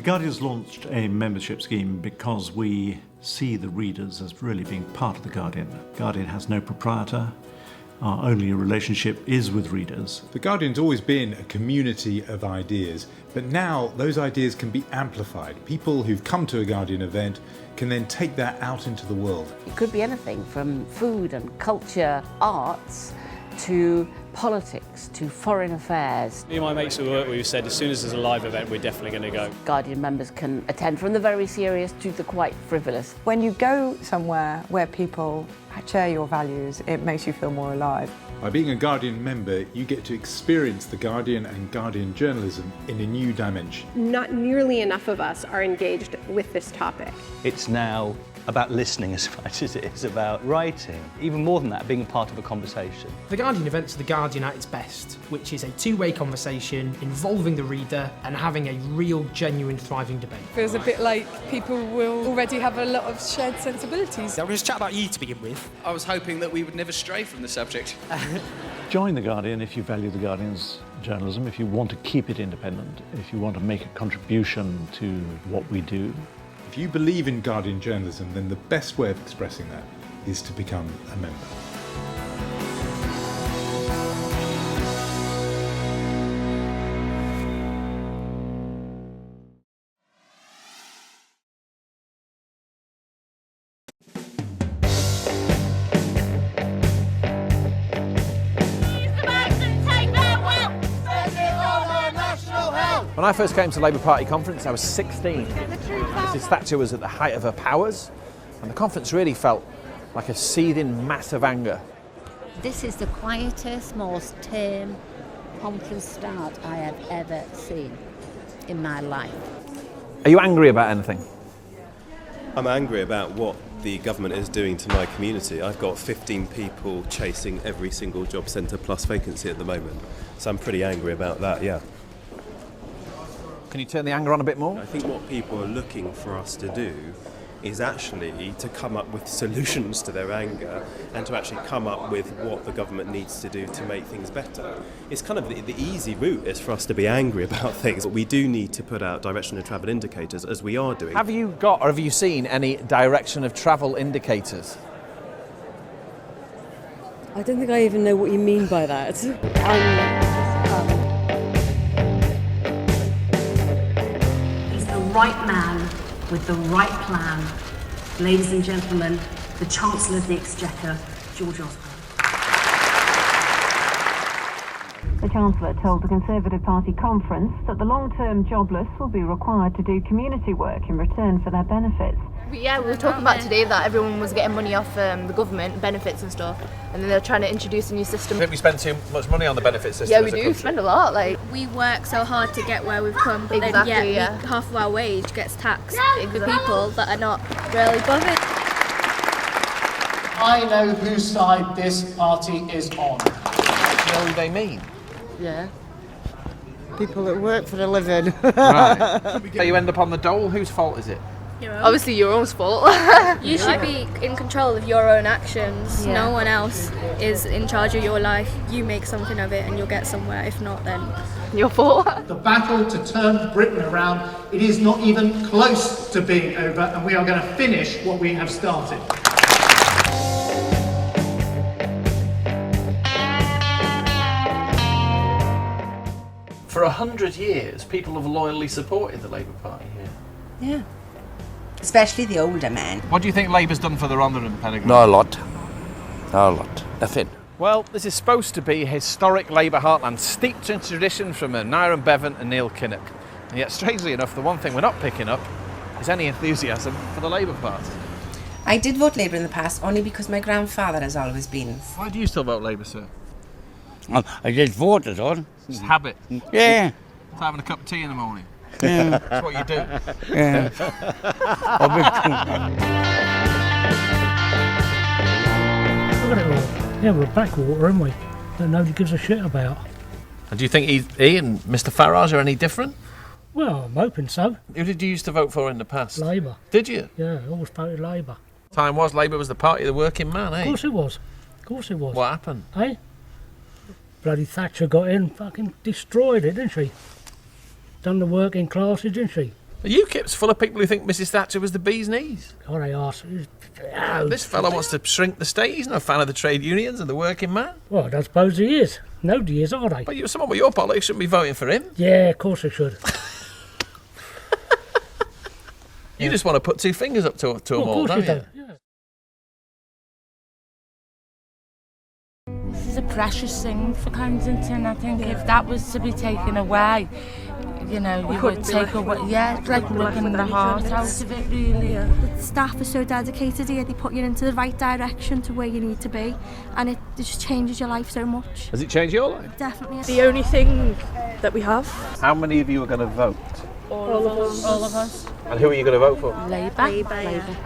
The Guardian's launched a membership scheme because we see the readers as really being part of the Guardian. Guardian has no proprietor. Our only relationship is with readers. The Guardian's always been a community of ideas, but now those ideas can be amplified. People who've come to a Guardian event can then take that out into the world. It could be anything from food and culture, arts, to politics, to foreign affairs. Me and my mates who work with said as soon as there's a live event, we're definitely going to go. Guardian members can attend from the very serious to the quite frivolous. When you go somewhere where people share your values, it makes you feel more alive. By being a Guardian member, you get to experience the Guardian and Guardian journalism in a new dimension. Not nearly enough of us are engaged with this topic. It's now about listening as much as it is about writing. Even more than that, being a part of a conversation. The Guardian events are the Guardian at its best, which is a two-way conversation involving the reader and having a real, genuine, thriving debate. Feels a bit like people will already have a lot of shared sensibilities. There was a chat about you to begin with. I was hoping that we would never stray from the subject. Join the Guardian if you value the Guardian's journalism, if you want to keep it independent, if you want to make a contribution to what we do. If you believe in Guardian journalism, then the best way of expressing that is to become a member. When I first came to the Labour Party conference, I was 16. Mrs Thatcher was at the height of her powers, and the conference really felt like a seething mass of anger. This is the quietest, most tame conference start I have ever seen in my life. Are you angry about anything? I'm angry about what the government is doing to my community. I've got 15 people chasing every single job centre plus vacancy at the moment, so I'm pretty angry about that, yeah. Can you turn the anger on a bit more? I think what people are looking for us to do is actually to come up with solutions to their anger and to actually come up with what the government needs to do to make things better. It's kind of the easy route is for us to be angry about things, but we do need to put out direction of travel indicators, as we are doing. Have you got or have you seen any direction of travel indicators? I don't think I even know what you mean by that. Right man with the right plan. Ladies and gentlemen, the Chancellor of the Exchequer, George Osborne. The Chancellor told the Conservative Party conference that the long-term jobless will be required to do community work in return for their benefits. Yeah, we were talking about today that everyone was getting money off the government, benefits and stuff, and then they're trying to introduce a new system. I think we spend too much money on the benefit system. Yeah, we do spend a lot. We work so hard to get where we've come, but exactly, then yet half of our wage gets taxed. The people that are not really bothered. I know whose side this party is on. What do they mean? Yeah. People that work for a living. Right. So you end up on the dole, whose fault is it? Obviously your own fault. You should be in control of your own actions. Yeah. No one else is in charge of your life. You make something of it and you'll get somewhere. If not, then your fault. The battle to turn Britain around, it is not even close to being over, and we are going to finish what we have started. For 100 years, people have loyally supported the Labour Party here. Yeah. Especially the older men. What do you think Labour's done for the Rotherham pedigree? Not a lot. Not a lot. Nothing. Well, this is supposed to be historic Labour heartland, steeped in tradition from Nyron Bevan and Neil Kinnock. And yet, strangely enough, the one thing we're not picking up is any enthusiasm for the Labour Party. I did vote Labour in the past only because my grandfather has always been. Why do you still vote Labour, sir? I just voted on. Just habit? Yeah. It's having a cup of tea in the morning? Yeah. That's what you do? Yeah. Look at it all. Yeah, we're backwater, aren't we? That nobody gives a shit about. And do you think he and Mr Farage are any different? Well, I'm hoping so. Who did you used to vote for in the past? Labour. Did you? Yeah, I always voted Labour. Time was Labour was the party of the working man, eh? Of course it was. Of course it was. What happened? Eh? Bloody Thatcher got in, fucking destroyed it, didn't she? Done the working classes, didn't she? The UKIP's full of people who think Mrs Thatcher was the bee's knees. Oh, they are. This fellow wants to shrink the state. He's no fan of the trade unions and the working man. Well, I don't suppose he is. Nobody is, are they? But someone with your politics shouldn't be voting for him. Yeah, of course they should. You just want to put two fingers up to them all, don't you? Yeah. This is a precious thing for Kensington. I think if that was to be taken away, you know, you would take away. Yeah, it's like ripping the heart out of it, really. Yeah. The staff are so dedicated here. They put you into the right direction to where you need to be, and it just changes your life so much. Has it changed your life? Definitely. The only thing that we have. How many of you are going to vote? All of us. All of us. And who are you going to vote for? Labour. Labour.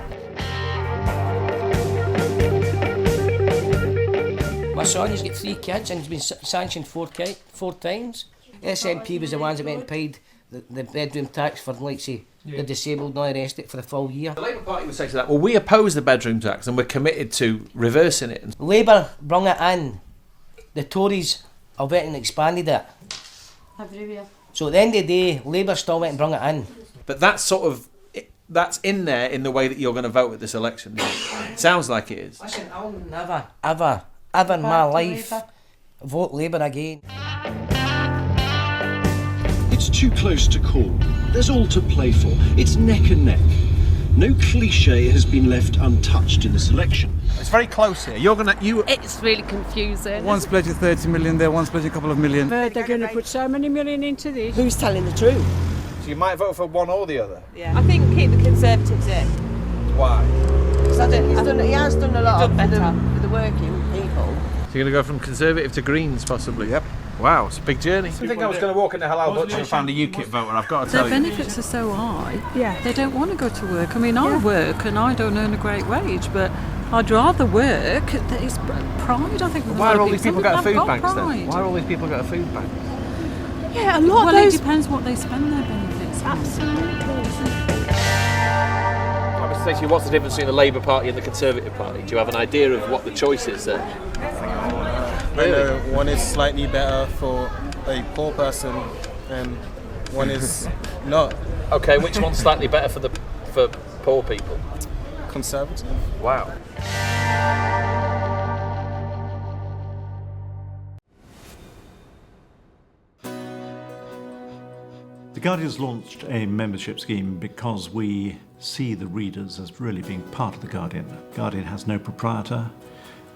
My son, he's got 3 kids and he's been sanctioned 4 times. SNP was the ones that went and paid the bedroom tax for, like, say, the disabled and all the rest of it for the full year. The Labour Party would say to that, well, we oppose the bedroom tax and we're committed to reversing it. Labour brung it in. The Tories have went and expanded it. Everywhere. So at the end of the day, Labour still went and brung it in. But that's that's in there in the way that you're going to vote at this election. It sounds like it is. Listen, I'll never, ever in my life vote Labour again. It's too close to call. There's all to play for. It's neck and neck. No cliché has been left untouched in this election. It's very close here. It's really confusing. One's pledging 30 million there, one's pledging a couple of million. They're going to put so many million into this. Who's telling the truth? So you might vote for one or the other? Yeah. I think keep the Conservatives in. Why? Because he has done a lot for the working people. So you're going to go from Conservative to Greens, possibly? Yep. Wow, it's a big journey. I think I was going to walk into Halal Butcher and find a UKIP voter, I've got to tell Their you. benefits are so high, yeah. They don't want to go to work. I mean, I work and I don't earn a great wage, but I'd rather work. It's pride, I think. Why are all these people got food banks then? Pride. Why are all these people got a food bank? Yeah, a lot well, of those... it depends what they spend their benefits on. Absolutely. I was saying to you, what's the difference between the Labour Party and the Conservative Party? Do you have an idea of what the choice is there? Really? One is slightly better for a poor person and one is not. Okay, which one's slightly better for poor people? Conservative. Wow. The Guardian's launched a membership scheme because we see the readers as really being part of the Guardian. Guardian has no proprietor.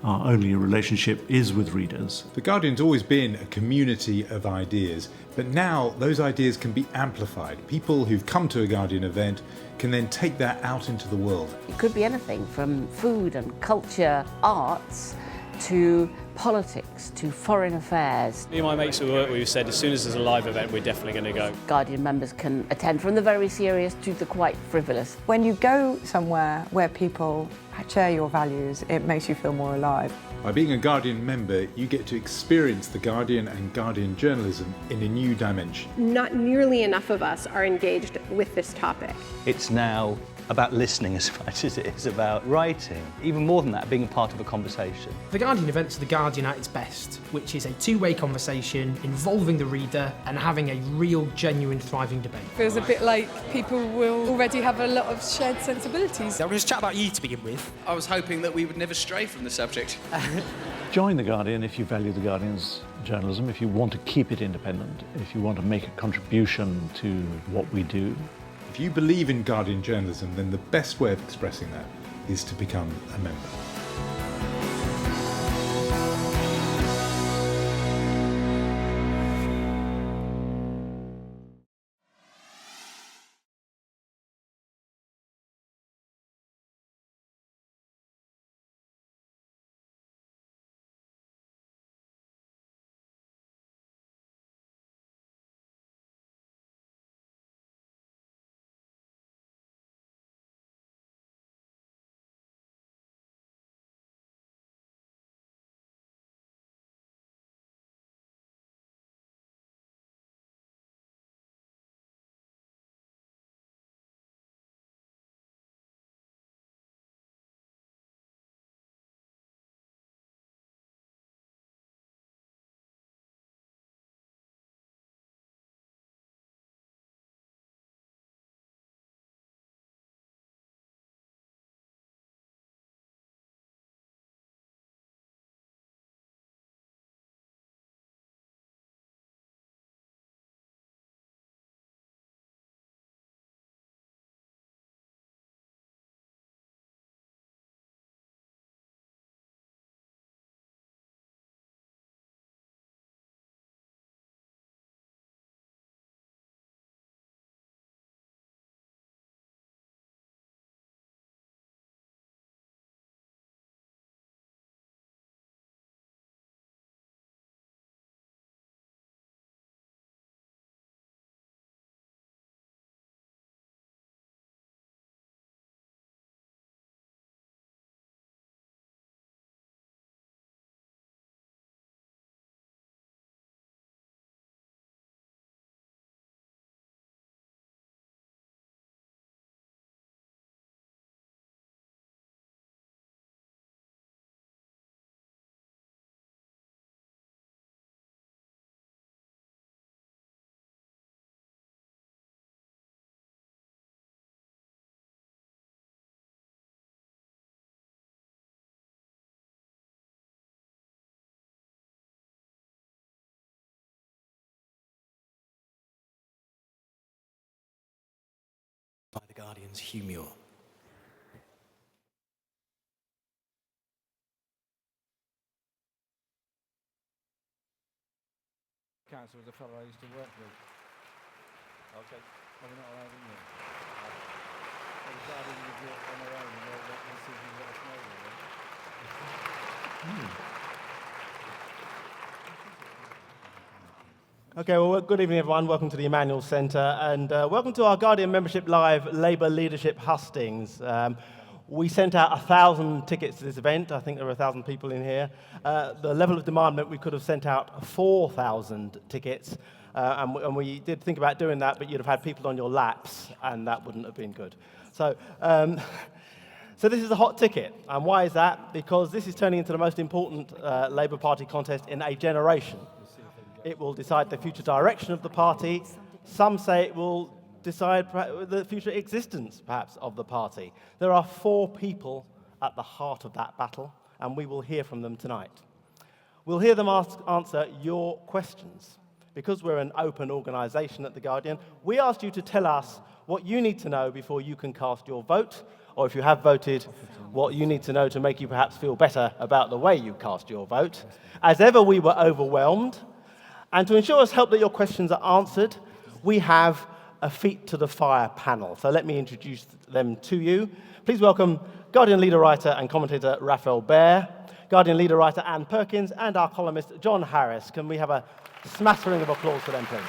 Our only relationship is with readers. The Guardian's always been a community of ideas, but now those ideas can be amplified. People who've come to a Guardian event can then take that out into the world. It could be anything from food and culture, arts, to politics, to foreign affairs. Me and my mates who work with have said as soon as there's a live event, we're definitely going to go. Guardian members can attend from the very serious to the quite frivolous. When you go somewhere where people share your values, it makes you feel more alive. By being a Guardian member, you get to experience the Guardian and Guardian journalism in a new dimension. Not nearly enough of us are engaged with this topic. It's now about listening as much as it is about writing. Even more than that, being a part of a conversation. The Guardian events are the Guardian at its best, which is a two-way conversation involving the reader and having a real, genuine, thriving debate. Feels a bit like people will already have a lot of shared sensibilities. There was a chat about you to begin with. I was hoping that we would never stray from the subject. Join the Guardian if you value the Guardian's journalism, if you want to keep it independent, if you want to make a contribution to what we do. If you believe in Guardian journalism, then the best way of expressing that is to become a member. by The Guardian's Hugh Muir. Council was a fellow I used to work with. Okay. Well, we're not allowed in there. They decided to do it on their own and they'll let decisions let us know, really. Okay, well, good evening, everyone. Welcome to the Emmanuel Centre, and welcome to our Guardian Membership Live Labour Leadership Hustings. We sent out 1,000 tickets to this event. I think there were 1,000 people in here. The level of demand meant we could have sent out 4,000 tickets, and we did think about doing that, but you'd have had people on your laps, and that wouldn't have been good. So this is a hot ticket, and why is that? Because this is turning into the most important Labour Party contest in a generation. It will decide the future direction of the party. Some say it will decide the future existence, perhaps, of the party. There are 4 people at the heart of that battle, and we will hear from them tonight. We'll hear them answer your questions. Because we're an open organisation at The Guardian, we asked you to tell us what you need to know before you can cast your vote, or if you have voted, what you need to know to make you perhaps feel better about the way you cast your vote. As ever, we were overwhelmed, and to ensure us help that your questions are answered, we have a feet to the fire panel. So let me introduce them to you. Please welcome Guardian leader writer and commentator Rafael Behr, Guardian leader writer Anne Perkins, and our columnist John Harris. Can we have a smattering of applause for them, please?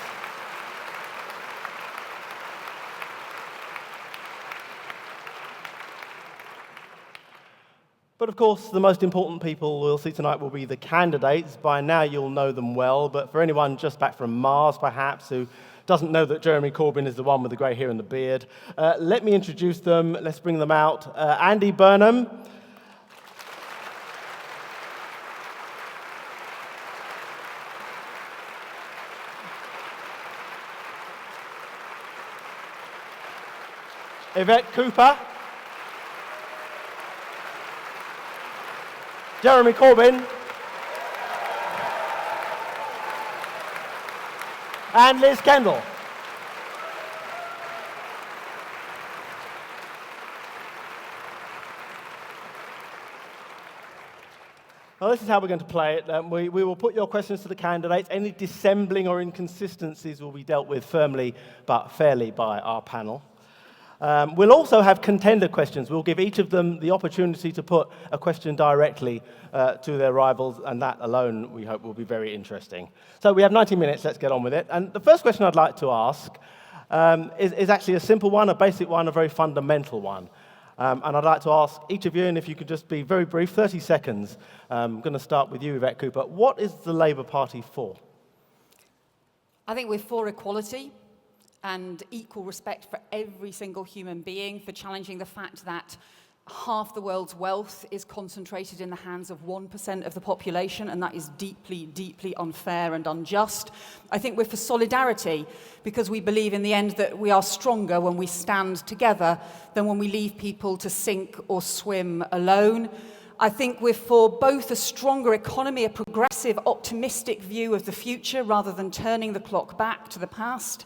But of course, the most important people we'll see tonight will be the candidates. By now you'll know them well, but for anyone just back from Mars, perhaps, who doesn't know that Jeremy Corbyn is the one with the grey hair and the beard, let me introduce them. Let's bring them out. Andy Burnham. Yvette Cooper. Jeremy Corbyn. And Liz Kendall. Well, this is how we're going to play it. We will put your questions to the candidates. Any dissembling or inconsistencies will be dealt with firmly but fairly by our panel. We'll also have contender questions. We'll give each of them the opportunity to put a question directly to their rivals, and that alone, we hope, will be very interesting. So we have 90 minutes. Let's get on with it. And the first question I'd like to ask is actually a simple one, a basic one, a very fundamental one. And I'd like to ask each of you, and if you could just be very brief, 30 seconds. I'm going to start with you, Yvette Cooper. What is the Labour Party for? I think we're for equality and equal respect for every single human being, for challenging the fact that half the world's wealth is concentrated in the hands of 1% of the population, and that is deeply, deeply unfair and unjust. I think we're for solidarity because we believe in the end that we are stronger when we stand together than when we leave people to sink or swim alone. I think we're for both a stronger economy, a progressive, optimistic view of the future rather than turning the clock back to the past.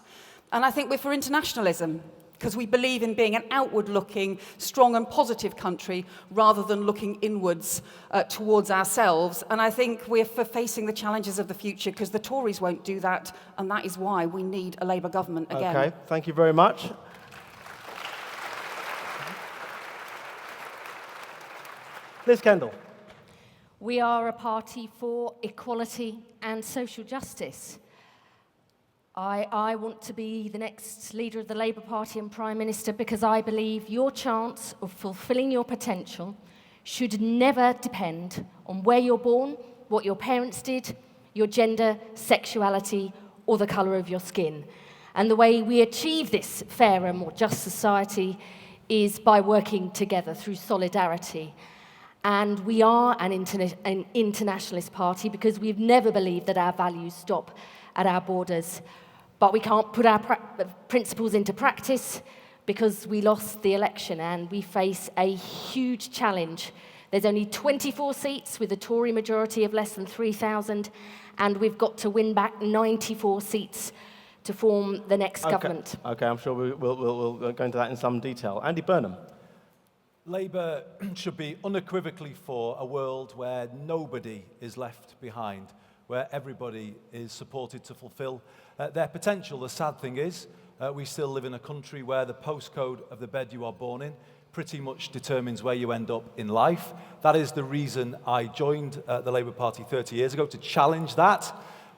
And I think we're for internationalism, because we believe in being an outward-looking, strong and positive country rather than looking inwards towards ourselves. And I think we're for facing the challenges of the future, because the Tories won't do that, and that is why we need a Labour government again. Okay, thank you very much. Liz Kendall. We are a party for equality and social justice. I want to be the next leader of the Labour Party and Prime Minister because I believe your chance of fulfilling your potential should never depend on where you're born, what your parents did, your gender, sexuality, or the colour of your skin. And the way we achieve this fairer, more just society is by working together through solidarity. And we are an internationalist party because we've never believed that our values stop at our borders. But we can't put our principles into practice because we lost the election and we face a huge challenge. There's only 24 seats with a Tory majority of less than 3,000, and we've got to win back 94 seats to form the next government. Okay, I'm sure we'll go into that in some detail. Andy Burnham. Labour should be unequivocally for a world where nobody is left behind, where everybody is supported to fulfil their potential. The sad thing is, we still live in a country where the postcode of the bed you are born in pretty much determines where you end up in life. That is the reason I joined the Labour Party 30 years ago, to challenge that.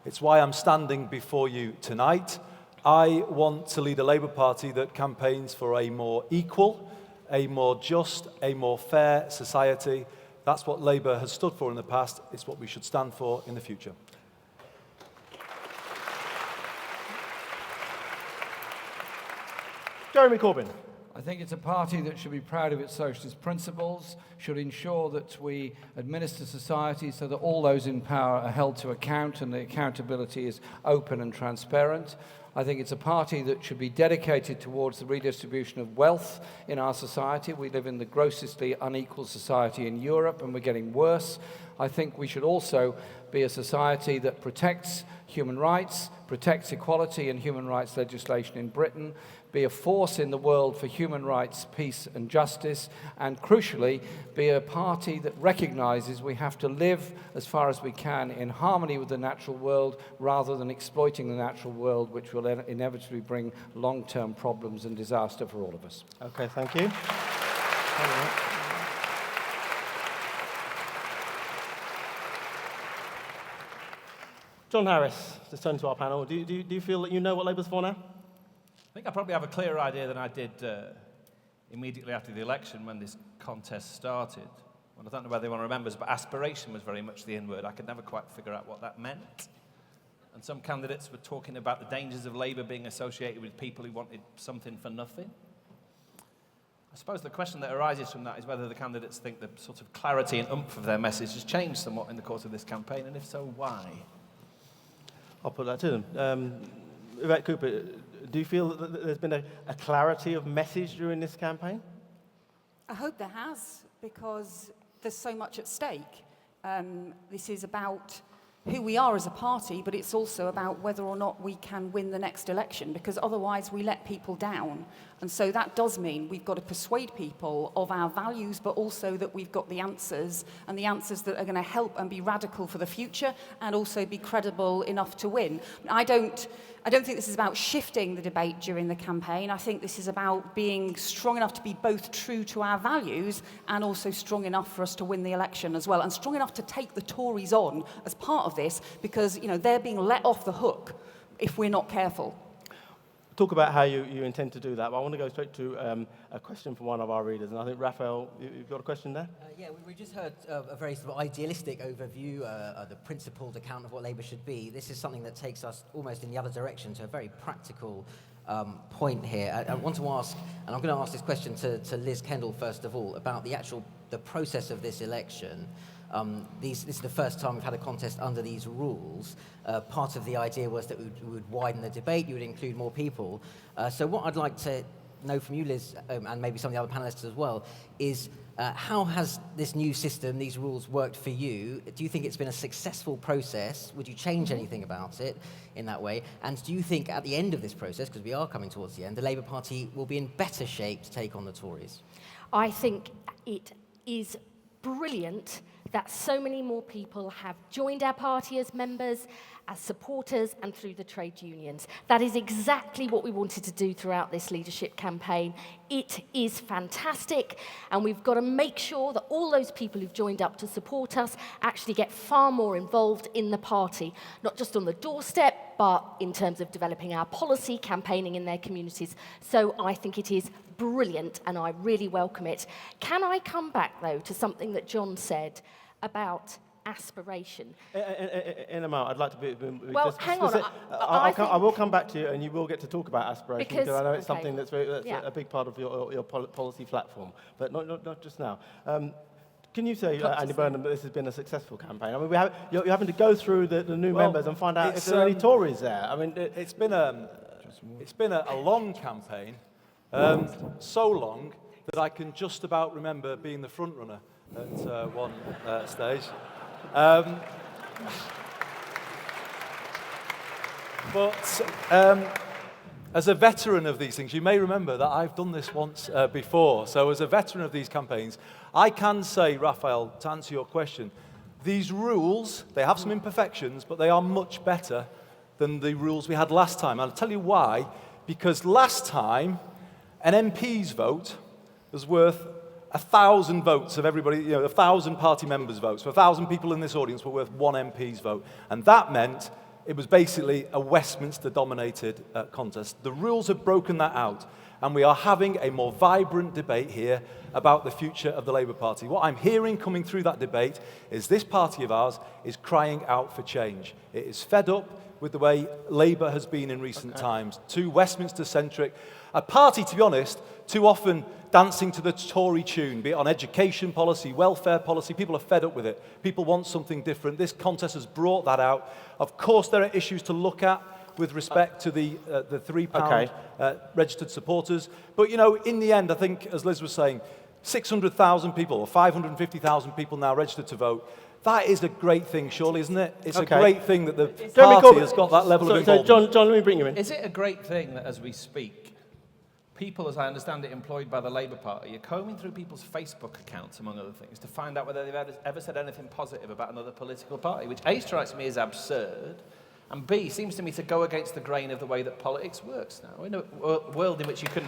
It's why I'm standing before you tonight. I want to lead a Labour Party that campaigns for a more equal, a more just, a more fair society. That's what Labour has stood for in the past. It's what we should stand for in the future. Jeremy Corbyn. I think it's a party that should be proud of its socialist principles, should ensure that we administer society so that all those in power are held to account and the accountability is open and transparent. I think it's a party that should be dedicated towards the redistribution of wealth in our society. We live in the grossly unequal society in Europe, and we're getting worse. I think we should also be a society that protects human rights, protects equality and human rights legislation in Britain, be a force in the world for human rights, peace and justice, and crucially, be a party that recognises we have to live as far as we can in harmony with the natural world rather than exploiting the natural world, which will inevitably bring long-term problems and disaster for all of us. Okay, thank you. John Harris, just turn to our panel. Do you feel that you know what Labour's for now? I think I probably have a clearer idea than I did immediately after the election when this contest started. Well, I don't know whether anyone remembers, but aspiration was very much the in-word. I could never quite figure out what that meant. And some candidates were talking about the dangers of Labour being associated with people who wanted something for nothing. I suppose the question that arises from that is whether the candidates think the sort of clarity and oomph of their message has changed somewhat in the course of this campaign, and if so, why? I'll put that to them. Yvette Cooper, do you feel that there's been a clarity of message during this campaign? I hope there has, because there's so much at stake. This is about who we are as a party, but it's also about whether or not we can win the next election, because otherwise we let people down. And so that does mean we've got to persuade people of our values, but also that we've got the answers, and the answers that are going to help and be radical for the future, and also be credible enough to win. I don't think this is about shifting the debate during the campaign. I think this is about being strong enough to be both true to our values and also strong enough for us to win the election as well, and strong enough to take the Tories on as part of this, because they're being let off the hook if we're not careful. Talk about how you intend to do that, but I want to go straight to a question from one of our readers, and I think, Rafael, you've got a question there? Yeah, we just heard a very sort of idealistic overview, the principled account of what Labour should be. This is something that takes us almost in the other direction to a very practical point here. I want to ask, and I'm going to ask this question to Liz Kendall first of all, about the process of this election. This is the first time we've had a contest under these rules. Part of the idea was that we would widen the debate, you would include more people. So what I'd like to know from you, Liz, and maybe some of the other panellists as well, is how has this new system, these rules, worked for you? Do you think it's been a successful process? Would you change anything about it in that way? And do you think at the end of this process, because we are coming towards the end, the Labour Party will be in better shape to take on the Tories? I think it is brilliant that so many more people have joined our party as members, as supporters, and through the trade unions. That is exactly what we wanted to do throughout this leadership campaign. It is fantastic, and we've got to make sure that all those people who've joined up to support us actually get far more involved in the party, not just on the doorstep, but in terms of developing our policy, campaigning in their communities. So I think it is brilliant, and I really welcome it. Can I come back, though, to something that John said about aspiration? In a moment, I'd like to be well, just hang on. I will come back to you, and you will get to talk about aspiration, because I know it's something that's yeah. a big part of your policy platform, but not just now. Can you say, Andy Burnham, that this has been a successful campaign? I mean, you're having to go through the new members and find out if there are any Tories there. I mean, it's been a long campaign, so long that I can just about remember being the front runner at one stage. But as a veteran of these things, you may remember that I've done this once before. So as a veteran of these campaigns, I can say, Rafael, to answer your question, these rules, they have some imperfections, but they are much better than the rules we had last time. I'll tell you why. Because last time, an MP's vote was worth 1,000 votes of everybody, 1,000 party members' votes. So 1,000 people in this audience were worth one MP's vote. And that meant it was basically a Westminster-dominated contest. The rules have broken that out, and we are having a more vibrant debate here about the future of the Labour Party. What I'm hearing coming through that debate is this party of ours is crying out for change. It is fed up with the way Labour has been in recent times, too Westminster-centric. A party, to be honest, too often dancing to the Tory tune, be it on education policy, welfare policy. People are fed up with it. People want something different. This contest has brought that out. Of course, there are issues to look at with respect to the £3 registered supporters. But, in the end, I think, as Liz was saying, 600,000 people or 550,000 people now registered to vote. That is a great thing, surely, isn't it? It's a great thing that the party has got that level of involvement. John, let me bring you in. Is it a great thing that as we speak, people, as I understand it, employed by the Labour Party are combing through people's Facebook accounts, among other things, to find out whether they've ever said anything positive about another political party, which A, strikes me as absurd, and B, seems to me to go against the grain of the way that politics works now. In a world in which you can...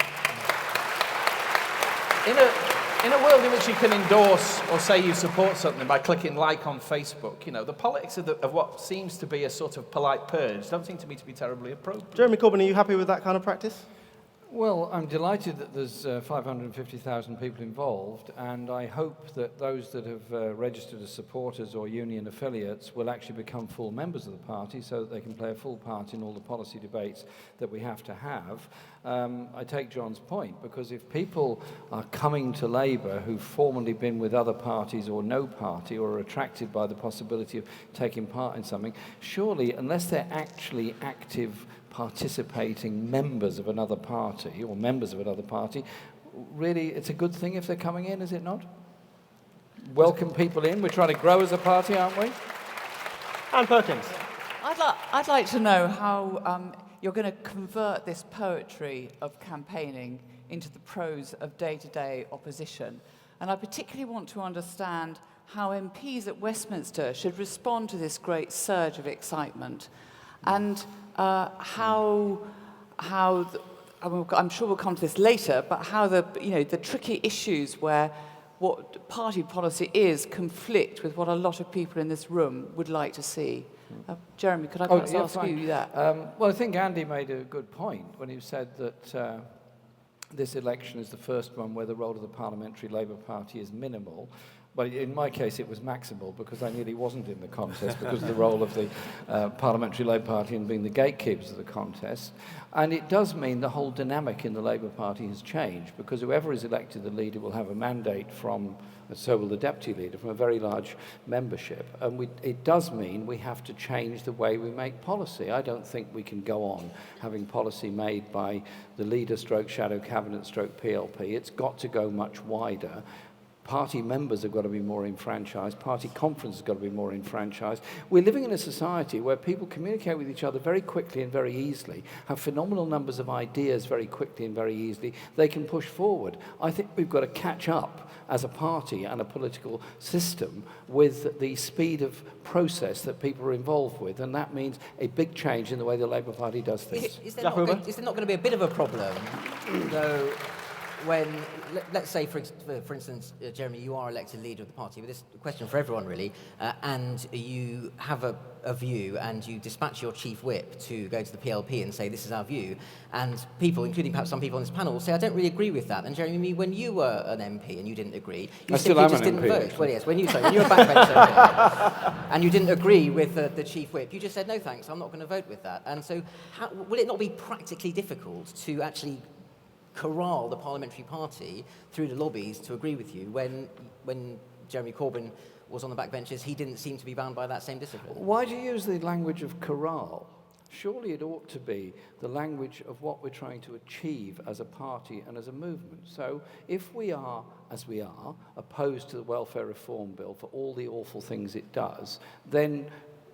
In a world in which you can endorse or say you support something by clicking like on Facebook, the politics of what seems to be a sort of polite purge don't seem to me to be terribly appropriate. Jeremy Corbyn, are you happy with that kind of practice? Well, I'm delighted that there's 550,000 people involved, and I hope that those that have registered as supporters or union affiliates will actually become full members of the party so that they can play a full part in all the policy debates that we have to have. I take John's point, because if people are coming to Labour who've formerly been with other parties or no party or are attracted by the possibility of taking part in something, surely, unless they're actually active participating members of another party or members of another party, really it's a good thing if they're coming in, is it not? Welcome people in. We're trying to grow as a party, aren't we? Anne Perkins. I'd like to know how you're going to convert this poetry of campaigning into the prose of day-to-day opposition. And I particularly want to understand how MPs at Westminster should respond to this great surge of excitement, and I'm sure we'll come to this later, but how the tricky issues where what party policy is conflict with what a lot of people in this room would like to see. Jeremy, could I perhaps ask you that? Well, I think Andy made a good point when he said that this election is the first one where the role of the Parliamentary Labour Party is minimal. Well, in my case, it was maximal because I nearly wasn't in the contest because of the role of the Parliamentary Labour Party in being the gatekeepers of the contest. And it does mean the whole dynamic in the Labour Party has changed, because whoever is elected the leader will have a mandate from, so will the deputy leader, from a very large membership. And it does mean we have to change the way we make policy. I don't think we can go on having policy made by the leader stroke shadow cabinet stroke PLP. It's got to go much wider. Party members have got to be more enfranchised. Party conference has got to be more enfranchised. We're living in a society where people communicate with each other very quickly and very easily, have phenomenal numbers of ideas very quickly and very easily. They can push forward. I think we've got to catch up as a party and a political system with the speed of process that people are involved with, and that means a big change in the way the Labour Party does things. Is there not going to be a bit of a problem, though, when, let's say, for instance, Jeremy, you are elected leader of the party, but this is a question for everyone, really, and you have a view and you dispatch your chief whip to go to the PLP and say, this is our view, and people, including perhaps some people on this panel, will say, I don't really agree with that. And Jeremy, when you were an MP and you didn't agree, you simply just didn't vote. Well, yes, when you were a backbencher and you didn't agree with the chief whip, you just said, no thanks, I'm not going to vote with that. And so will it not be practically difficult to actually corral the parliamentary party through the lobbies to agree with you when Jeremy Corbyn was on the backbenches? He didn't seem to be bound by that same discipline. Why do you use the language of corral? Surely it ought to be the language of what we're trying to achieve as a party and as a movement. So if we are, as we are, opposed to the welfare reform bill for all the awful things it does, then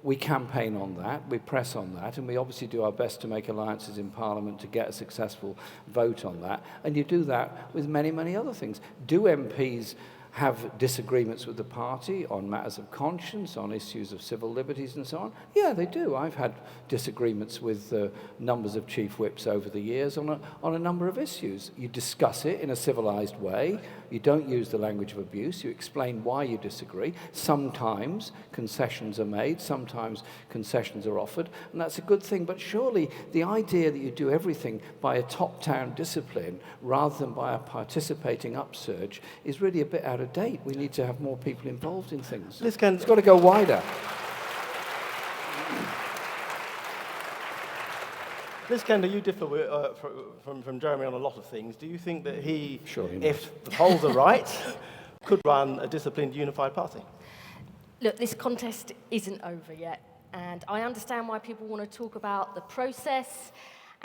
we campaign on that, we press on that, and we obviously do our best to make alliances in Parliament to get a successful vote on that. And you do that with many, many other things. Do MPs have disagreements with the party on matters of conscience, on issues of civil liberties and so on? Yeah, they do. I've had disagreements with numbers of chief whips over the years on a number of issues. You discuss it in a civilized way. You don't use the language of abuse. You explain why you disagree. Sometimes concessions are made. Sometimes concessions are offered. And that's a good thing. But surely the idea that you do everything by a top-down discipline rather than by a participating upsurge is really a bit out of date. We need to have more people involved in things. It's got to go wider. Liz Kendall, you differ from Jeremy on a lot of things. Do you think that he, sure, if the polls are right, could run a disciplined, unified party? Look, this contest isn't over yet, and I understand why people want to talk about the process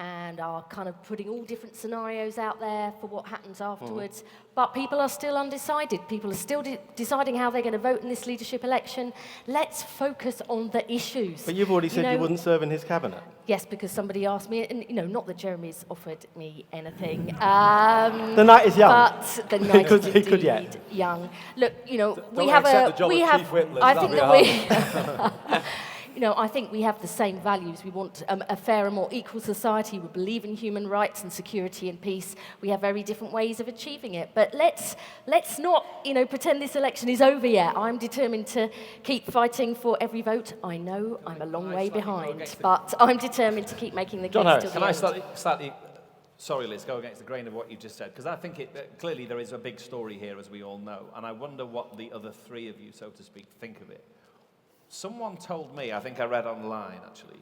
and are kind of putting all different scenarios out there for what happens afterwards. But people are still undecided. People are still deciding how they're going to vote in this leadership election. Let's focus on the issues. But you've already said you wouldn't serve in his cabinet. Yes, because somebody asked me, and not that Jeremy's offered me anything. The night is young. But the night is he could yet. Young. Look, we Don't have accept the job we of have. Chief Whip, Liz. I That'd think be that hard. I think we have the same values. We want a fair and more equal society. We believe in human rights and security and peace. We have very different ways of achieving it. But let's not, pretend this election is over yet. I'm determined to keep fighting for every vote. I know I'm a long way behind, but I'm determined to keep making the case till the Can I end. slightly, sorry Liz, go against the grain of what you just said? Because I think clearly there is a big story here, as we all know, and I wonder what the other three of you, so to speak, think of it. Someone told me, I think I read online actually,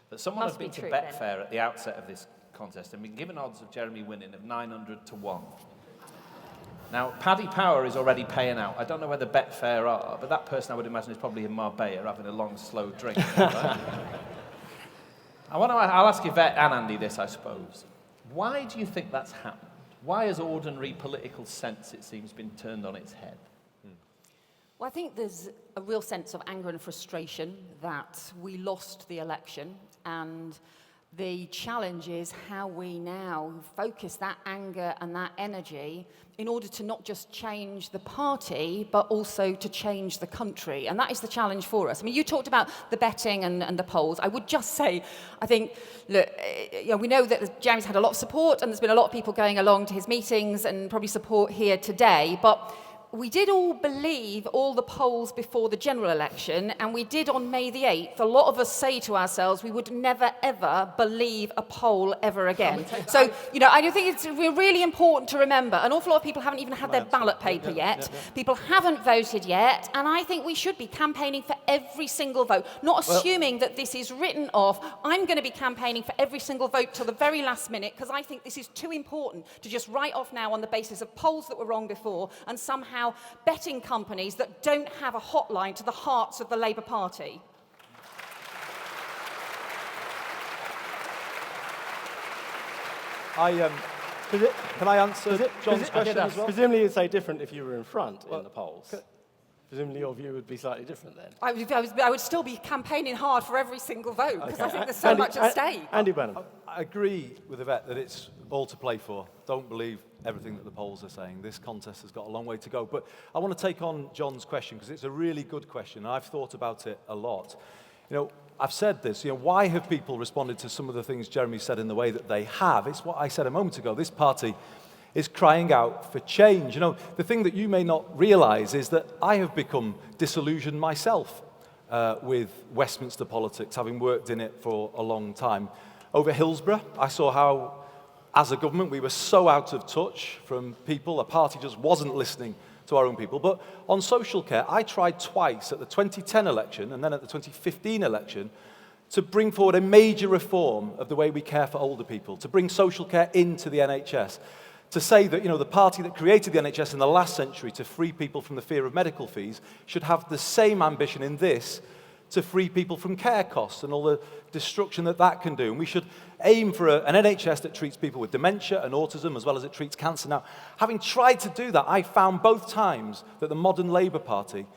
that someone had been to Betfair at the outset of this contest and been given odds of Jeremy winning of 900 to 1. Now, Paddy Power is already paying out. I don't know whether Betfair are, but that person I would imagine is probably in Marbella having a long, slow drink. Right? I'll ask Yvette and Andy this, I suppose. Why do you think that's happened? Why has ordinary political sense, it seems, been turned on its head? Well, I think there's a real sense of anger and frustration that we lost the election, and the challenge is how we now focus that anger and that energy in order to not just change the party, but also to change the country. And that is the challenge for us. I mean, you talked about the betting and the polls. I would just say, I think, look, we know that Jeremy's had a lot of support, and there's been a lot of people going along to his meetings and probably support here today, but we did all believe all the polls before the general election, and we did on May the 8th. A lot of us say to ourselves, we would never, ever believe a poll ever again. So, I think it's really important to remember, an awful lot of people haven't even had their ballot paper yet. People haven't voted yet, and I think we should be campaigning for every single vote, not assuming that this is written off. I'm going to be campaigning for every single vote till the very last minute, because I think this is too important to just write off now on the basis of polls that were wrong before and somehow betting companies that don't have a hotline to the hearts of the Labour Party. Can I answer John's question as well? Presumably you'd say different if you were in front in the polls. Presumably your view would be slightly different then. I would still be campaigning hard for every single vote, because I think there's so much at stake. Andy Burnham. I agree with Yvette that it's all to play for. Don't believe everything that the polls are saying. This contest has got a long way to go. But I want to take on John's question, because it's a really good question. I've thought about it a lot. I've said this, why have people responded to some of the things Jeremy said in the way that they have? It's what I said a moment ago. This party is crying out for change. The thing that you may not realise is that I have become disillusioned myself with Westminster politics, having worked in it for a long time. Over Hillsborough, I saw how, as a government, we were so out of touch from people. A party just wasn't listening to our own people. But on social care, I tried twice, at the 2010 election and then at the 2015 election, to bring forward a major reform of the way we care for older people, to bring social care into the NHS, to say that, the party that created the NHS in the last century to free people from the fear of medical fees should have the same ambition in this to free people from care costs and all the destruction that can do. And we should aim for an NHS that treats people with dementia and autism as well as it treats cancer. Now, having tried to do that, I found both times that the modern Labour Party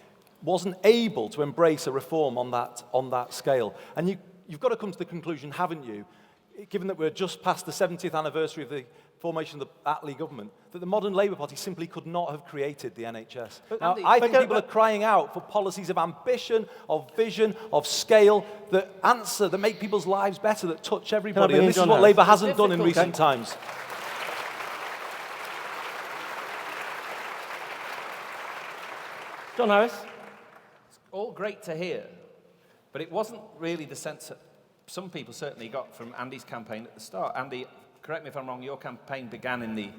wasn't able to embrace a reform on that scale. And you've got to come to the conclusion, haven't you, given that we're just past the 70th anniversary of the formation of the Attlee government, that the modern Labour Party simply could not have created the NHS. Now, I think people are crying out for policies of ambition, of vision, of scale, that make people's lives better, that touch everybody. And this is what Labour hasn't done in recent times. John Harris. It's all great to hear, but it wasn't really the sense that some people certainly got from Andy's campaign at the start. Andy, correct me if I'm wrong, your campaign began in the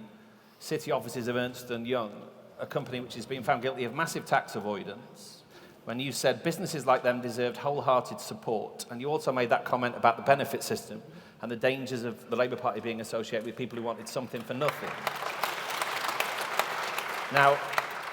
city offices of Ernst & Young, a company which has been found guilty of massive tax avoidance, when you said businesses like them deserved wholehearted support. And you also made that comment about the benefit system and the dangers of the Labour Party being associated with people who wanted something for nothing. Now,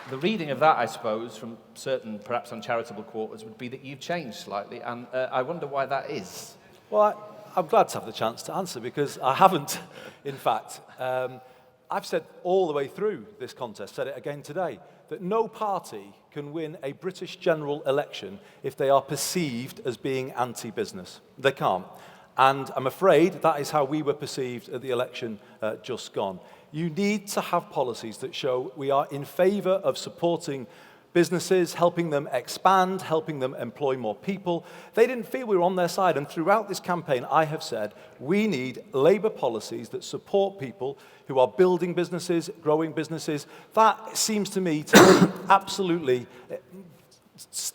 the reading of that, I suppose, from certain perhaps uncharitable quarters would be that you've changed slightly, and I wonder why that is. Well, I'm glad to have the chance to answer, because I haven't, in fact. I've said all the way through this contest, said it again today, that no party can win a British general election if they are perceived as being anti-business. They can't. And I'm afraid that is how we were perceived at the election just gone. You need to have policies that show we are in favour of supporting businesses, helping them expand, helping them employ more people. They didn't feel we were on their side, and throughout this campaign I have said we need Labour policies that support people who are building businesses, growing businesses. That seems to me to be absolutely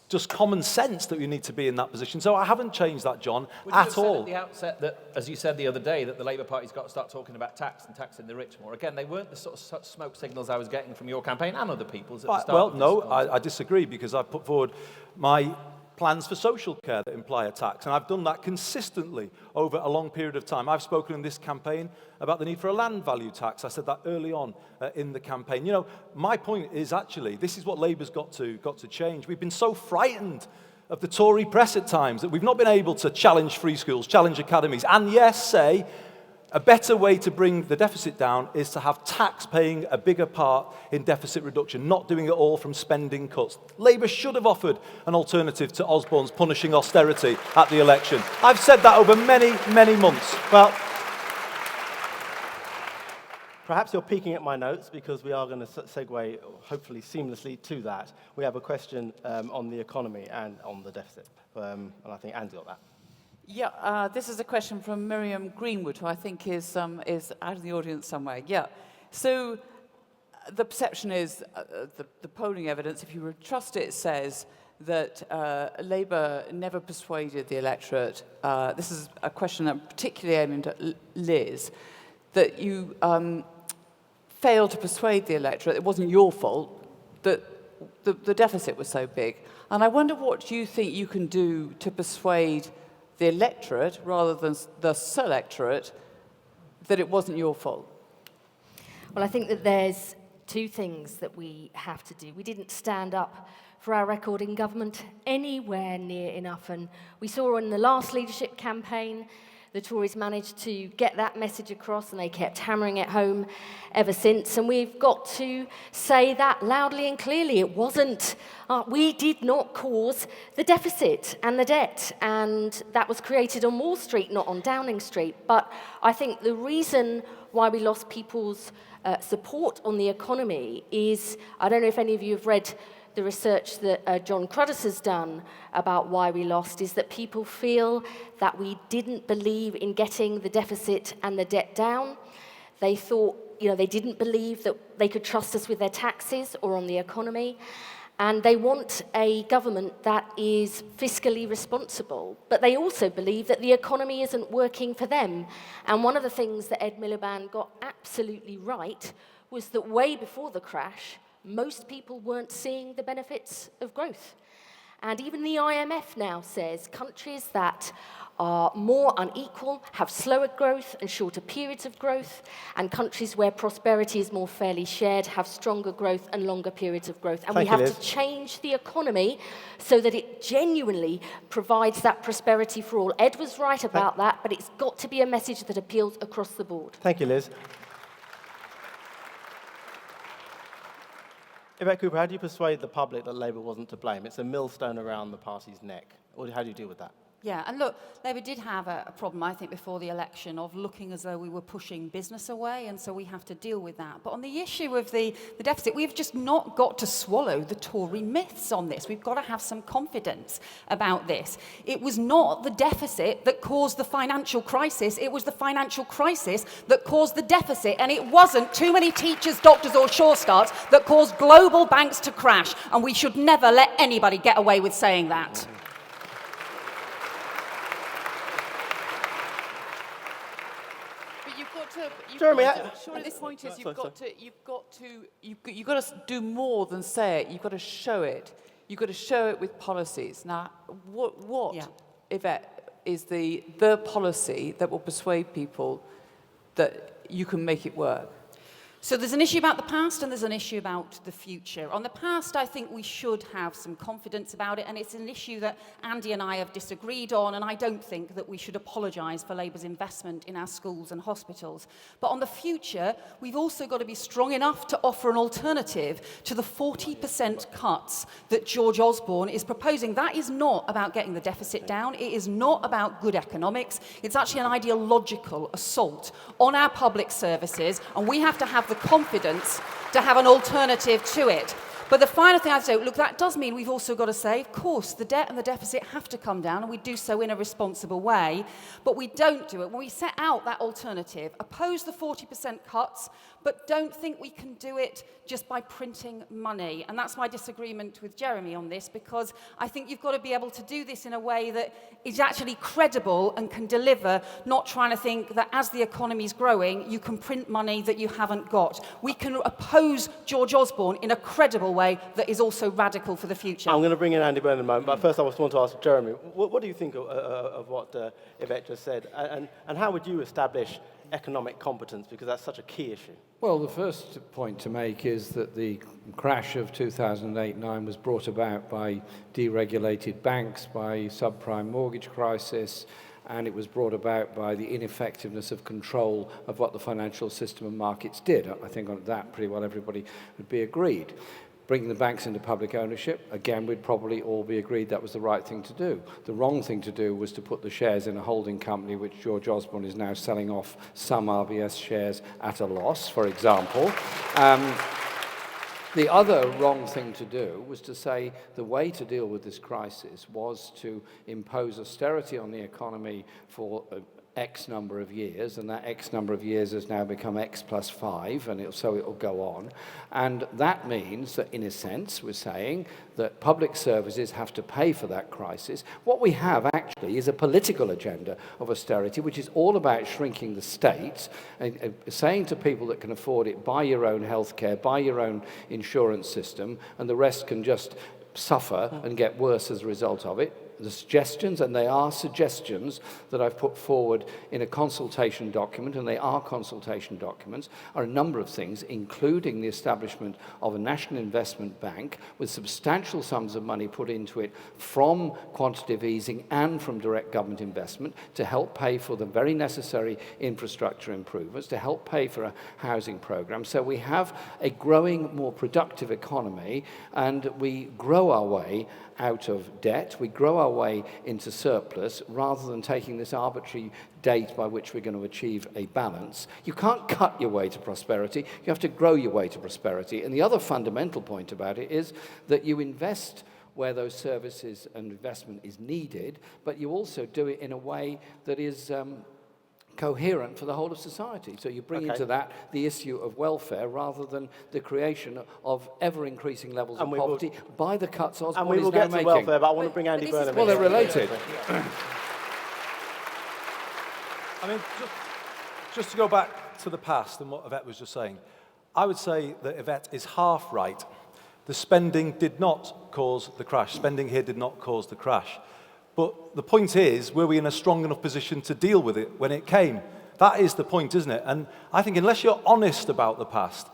just common sense that you need to be in that position. So I haven't changed that, John, at all. At the outset that, as you said the other day, that the Labour Party's got to start talking about tax and taxing the rich more. Again, they weren't the sort of smoke signals I was getting from your campaign and other people's at the start. Well, no, I disagree, because I put forward my plans for social care that imply a tax, and I've done that consistently over a long period of time. I've spoken in this campaign about the need for a land value tax. I said that early on in the campaign. You know, my point is actually, this is what Labour's got to change. We've been so frightened of the Tory press at times that we've not been able to challenge free schools, challenge academies, and yes, say, a better way to bring the deficit down is to have tax paying a bigger part in deficit reduction, not doing it all from spending cuts. Labour should have offered an alternative to Osborne's punishing austerity at the election. I've said that over many, many months. Well, perhaps you're peeking at my notes, because we are going to segue, hopefully seamlessly, to that. We have a question on the economy and on the deficit, and I think Andy got that. Yeah, this is a question from Miriam Greenwood, who I think is out in the audience somewhere. Yeah, so the perception is, the polling evidence, if you would trust it, says that Labour never persuaded the electorate. This is a question that particularly aimed at Liz, that you failed to persuade the electorate. It wasn't your fault that the deficit was so big. And I wonder what you think you can do to persuade the electorate, rather than the selectorate, that it wasn't your fault? Well, I think that there's two things that we have to do. We didn't stand up for our record in government anywhere near enough, and we saw in the last leadership campaign the Tories managed to get that message across, and they kept hammering it home ever since. And we've got to say that loudly and clearly. It wasn't, we did not cause the deficit and the debt, and that was created on Wall Street, not on Downing Street. But I think the reason why we lost people's support on the economy is, I don't know if any of you have read the research that John Cruddas has done about why we lost, is that people feel that we didn't believe in getting the deficit and the debt down. They thought, they didn't believe that they could trust us with their taxes or on the economy. And they want a government that is fiscally responsible. But they also believe that the economy isn't working for them. And one of the things that Ed Miliband got absolutely right was that way before the crash, most people weren't seeing the benefits of growth. And even the IMF now says countries that are more unequal have slower growth and shorter periods of growth, and countries where prosperity is more fairly shared have stronger growth and longer periods of growth. And we have to change the economy so that it genuinely provides that prosperity for all. Ed was right about that, but it's got to be a message that appeals across the board. Thank you, Liz. Yvette Cooper, how do you persuade the public that Labour wasn't to blame? It's a millstone around the party's neck. Or how do you deal with that? Yeah, and look, Labour did have a problem, I think, before the election of looking as though we were pushing business away, and so we have to deal with that. But on the issue of the deficit, we've just not got to swallow the Tory myths on this. We've got to have some confidence about this. It was not the deficit that caused the financial crisis. It was the financial crisis that caused the deficit, and it wasn't too many teachers, doctors or sure starts that caused global banks to crash, and we should never let anybody get away with saying that. Jeremy, surely the point is you've got to do more than say it. You've got to show it. You've got to show it with policies. Now, what Yvette, is the policy that will persuade people that you can make it work? So there's an issue about the past and there's an issue about the future. On the past, I think we should have some confidence about it, and it's an issue that Andy and I have disagreed on, and I don't think that we should apologise for Labour's investment in our schools and hospitals. But on the future, we've also got to be strong enough to offer an alternative to the 40% cuts that George Osborne is proposing. That is not about getting the deficit down. It is not about good economics. It's actually an ideological assault on our public services, and we have to have the confidence to have an alternative to it. But the final thing I'd say, look, that does mean we've also got to say, of course, the debt and the deficit have to come down, and we do so in a responsible way, but we don't do it. When we set out that alternative, oppose the 40% cuts, but don't think we can do it just by printing money. And that's my disagreement with Jeremy on this, because I think you've got to be able to do this in a way that is actually credible and can deliver, not trying to think that as the economy's growing, you can print money that you haven't got. We can oppose George Osborne in a credible way that is also radical for the future. I'm going to bring in Andy Burnham in a moment, but first I just want to ask Jeremy, what do you think of what Yvette just said? And how would you establish economic competence, because that's such a key issue? Well, the first point to make is that the crash of 2008-9 was brought about by deregulated banks, by subprime mortgage crisis, and it was brought about by the ineffectiveness of control of what the financial system and markets did. I think on that pretty well everybody would be agreed. Bringing the banks into public ownership, again, we'd probably all be agreed that was the right thing to do. The wrong thing to do was to put the shares in a holding company, which George Osborne is now selling off some RBS shares at a loss, for example. The other wrong thing to do was to say the way to deal with this crisis was to impose austerity on the economy for X number of years, and that X number of years has now become X plus 5, and so it will go on. And that means that, in a sense, we're saying that public services have to pay for that crisis. What we have, actually, is a political agenda of austerity, which is all about shrinking the state, and saying to people that can afford it, buy your own healthcare, buy your own insurance system, and the rest can just suffer and get worse as a result of it. The suggestions, and they are suggestions that I've put forward in a consultation document, and they are consultation documents, are a number of things, including the establishment of a national investment bank with substantial sums of money put into it from quantitative easing and from direct government investment to help pay for the very necessary infrastructure improvements, to help pay for a housing program. So we have a growing, more productive economy, and we grow our way out of debt, we grow our way into surplus, rather than taking this arbitrary date by which we're going to achieve a balance. You can't cut your way to prosperity, you have to grow your way to prosperity. And the other fundamental point about it is that you invest where those services and investment is needed, but you also do it in a way that is coherent for the whole of society. So you bring into that the issue of welfare rather than the creation of ever-increasing levels of poverty by the cuts Osborne is now making. And we will get to welfare, but I want to bring Andy Burnham in. Well, they're related. I mean, just to go back to the past and what Yvette was just saying, I would say that Yvette is half right. The spending did not cause the crash. Spending here did not cause the crash. But the point is, were we in a strong enough position to deal with it when it came? That is the point, isn't it? And I think unless you're honest about the past,